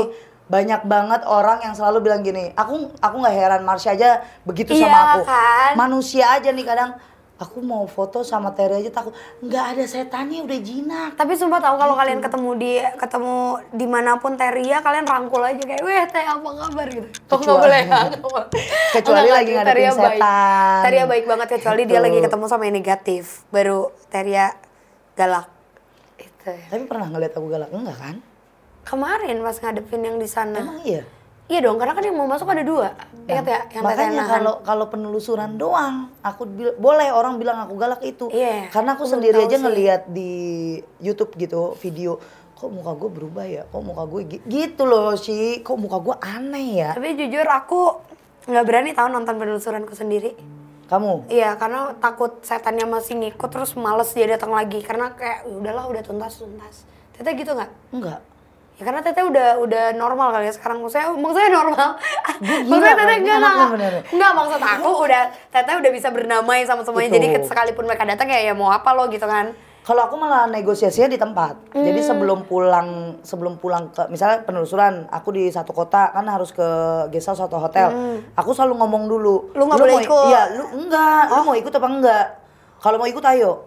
Banyak banget orang yang selalu bilang gini, aku nggak heran Marsha aja begitu Iya, sama aku. kan? Manusia aja nih kadang aku mau foto sama Terry aja takut nggak ada setannya udah jinak. Tapi sumpah tahu kalau kalian ketemu dimanapun Teria, kalian rangkul aja kayak, weh Teh apa kabar gitu. Oh nggak Kecuali- boleh ya? Kecuali Enggak, lagi Teria ngadepin baik. setan. Teria baik banget kecuali dia Gitu. lagi ketemu sama yang negatif. Baru Teria galak. Itu. Tapi pernah ngeliat aku galak enggak kan? Kemarin pas ngadepin yang di sana. Emang iya. Iya dong, karena kan yang mau masuk ada 2. Ingat ya, yang Teteh Makanya nahan. kalau penelusuran doang, aku boleh orang bilang aku galak itu. Iya, Karena aku aku sendiri belum aja tahu sih. ngelihat di YouTube gitu video, kok muka gue berubah ya, kok muka gue gitu loh sih, kok muka gue aneh ya. Tapi jujur aku nggak berani tahu nonton penelusuranku sendiri. Kamu? Iya, karena takut setannya masih ngikut terus males dia datang lagi karena kayak udahlah udah tuntas. Teteh gitu nggak? Enggak. Ya karena Teteh udah normal kali ya sekarang. Maksudnya normal. Gila Maksudnya kan? Teteh Ini anaknya bener. enggak maksud aku Teteh udah bisa berdamai sama semuanya. Betul. Jadi sekalipun mereka datang ya mau apa lo gitu kan. Kalau aku malah negosiasinya di tempat. Jadi sebelum pulang ke misalnya penelusuran, aku di satu kota kan harus ke guest house atau hotel. Aku selalu ngomong dulu. Lu nggak boleh mau ikut? Iya, lu enggak. Lu mau ikut apa enggak? Kalau mau ikut ayo.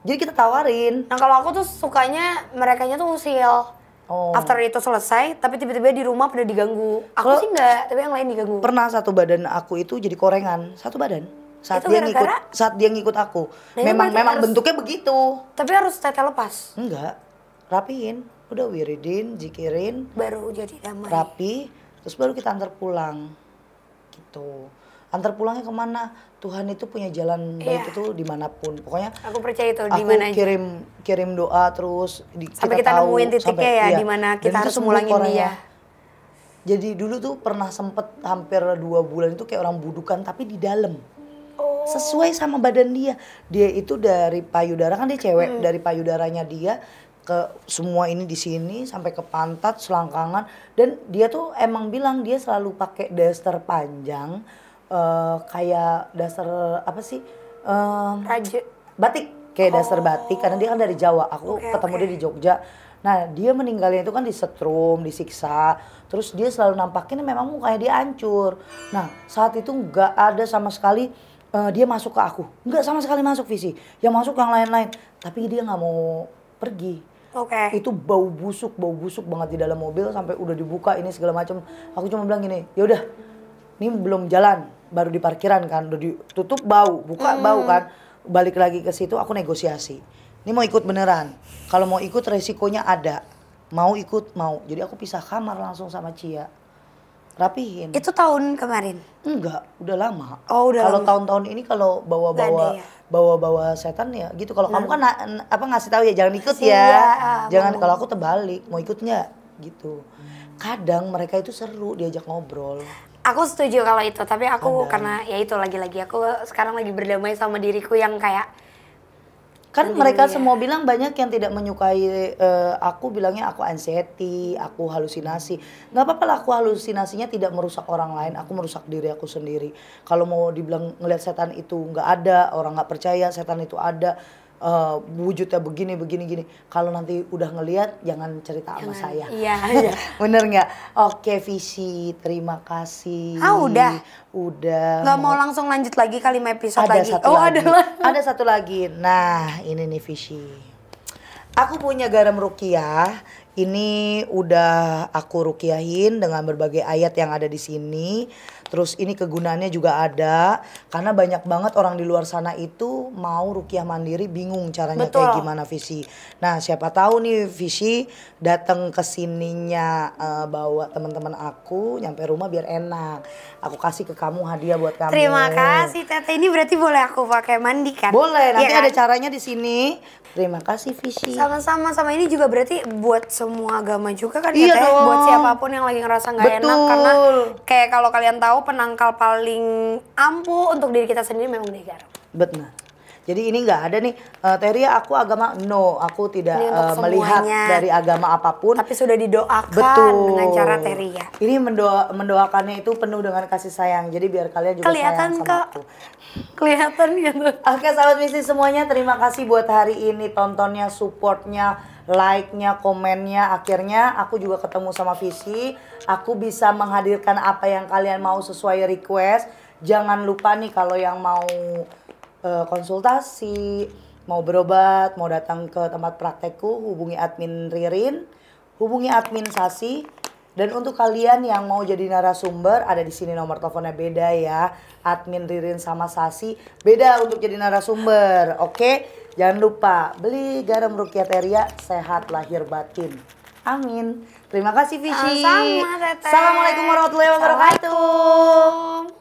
Jadi kita tawarin. Nah kalau aku tuh sukanya merekanya tuh usil. Oh. After itu selesai, tapi tiba-tiba di rumah pada diganggu. Aku Kalau- sih enggak, tapi yang lain diganggu. Pernah satu badan aku itu jadi korengan, satu badan. Saat Itu dia gara-gara? saat dia ngikut aku. Nah, itu memang berarti harus- bentuknya begitu. Tapi harus Teteh lepas, Enggak. Rapiin. Udah wiridin, zikirin, baru jadi damai. rapi, terus baru kita antar pulang. Gitu. Antar pulangnya kemana? Tuhan itu punya jalan baik Iya. itu dimanapun. Pokoknya Aku percaya itu di aku mana aja. kirim doa terus Sampai kita tahu, nemuin titiknya ya, iya. di mana Dan kita itu harus sembuh mulangin Korea. dia. Jadi dulu tuh pernah sempet hampir 2 bulan itu kayak orang budukan tapi di dalam. Oh. Sesuai sama badan dia. Dia itu dari payudara kan dia cewek, dari payudaranya dia ke semua ini di sini sampai ke pantat, selangkangan dan dia tuh emang bilang dia selalu pakai daster panjang kayak daster apa sih? Raja. Batik, kayak daster batik karena dia kan dari Jawa. Aku Oke, ketemu oke. dia di Jogja. Nah, dia meninggalnya itu kan disetrum, disiksa. Terus dia selalu nampakin memang mukanya dia hancur. Nah, saat itu nggak ada sama sekali dia masuk ke aku. Nggak sama sekali masuk visi. Yang masuk yang lain-lain. Tapi dia nggak mau pergi. Oke. Itu bau busuk banget di dalam mobil sampai udah dibuka ini segala macam. Aku cuma bilang gini, ya udah, ini belum jalan, baru di parkiran kan, udah ditutup bau, buka bau kan. Balik lagi ke situ aku negosiasi. Ini mau ikut beneran. Kalau mau ikut resikonya ada. Mau ikut mau. Jadi aku pisah kamar langsung sama Cia. Rapihin. Itu tahun kemarin. Enggak, udah lama. Oh, udah Kalau lama. tahun-tahun ini kalau Nggak ada ya? bawa-bawa setan ya gitu. Kalau kamu kan apa ngasih tahu ya jangan ikut Iya, ya. Jangan ngomong. kalau aku terbalik, mau ikut nggak gitu. Kadang mereka itu seru diajak ngobrol. Aku setuju kalau itu, tapi aku Ada. karena ya itu lagi-lagi aku sekarang lagi berdamai sama diriku yang kayak Kan Nanti mereka dulu ya. semua bilang banyak yang tidak menyukai aku bilangnya aku anxiety, aku halusinasi. Nggak apa-apa lah aku halusinasinya tidak merusak orang lain, aku merusak diri aku sendiri. Kalau mau dibilang ngelihat setan itu nggak ada, orang nggak percaya setan itu ada, wujudnya begini gini. Kalau nanti udah ngelihat jangan cerita sama saya. Iya, iya. Bener nggak? Oke Visi, terima kasih. Ah, udah? Udah. nggak mau langsung lanjut lagi kali 5 episode Ada lagi. satu Oh, lagi. ada lah. Ada satu lagi. Nah, ini nih Visi. Aku punya garam rukiah. Ini udah aku rukiahin dengan berbagai ayat yang ada di sini. Terus Terus ini kegunaannya juga ada karena banyak banget orang di luar sana itu mau ruqyah mandiri bingung caranya Betul. kayak gimana Visi. Nah, siapa tahu nih Visi datang ke sininya bawa teman-teman aku nyampe rumah biar enak. Aku kasih ke kamu hadiah buat kamu. Terima kasih Tete. Ini berarti boleh aku pakai mandi kan? Boleh, nanti Iya ada kan? caranya di sini. Terima kasih Visi. Sama-sama, sama ini juga berarti buat semua agama juga kan Iya ya Teh? dong. Buat siapapun yang lagi ngerasa nggak enak Betul. karena kayak kalau kalian tahu penangkal paling ampuh untuk diri kita sendiri memang dari garam. Benar. Jadi ini nggak ada nih, Teria aku agama no, aku tidak Ini untuk melihat semuanya. dari agama apapun. Tapi sudah didoakan Betul. dengan cara Teria. Ini mendoakannya itu penuh dengan kasih sayang. Jadi biar kalian juga Kelihatan sayang sama Kak. aku. Kelihatan gitu. Oke sahabat misi semuanya, terima kasih buat hari ini tontonnya, supportnya, like-nya, komennya. Akhirnya aku juga ketemu sama Visi. Aku bisa menghadirkan apa yang kalian mau sesuai request. Jangan lupa nih kalau yang mau konsultasi, mau berobat, mau datang ke tempat praktekku, hubungi admin Ririn, hubungi admin Sasi. Dan untuk kalian yang mau jadi narasumber, ada di sini nomor teleponnya beda ya. Admin Ririn sama Sasi beda untuk jadi narasumber. Oke, jangan lupa beli garam Ruqyah Teria, sehat lahir batin. Amin. Terima kasih Visi. Sama-sama Teteh. Assalamualaikum warahmatullahi wabarakatuh.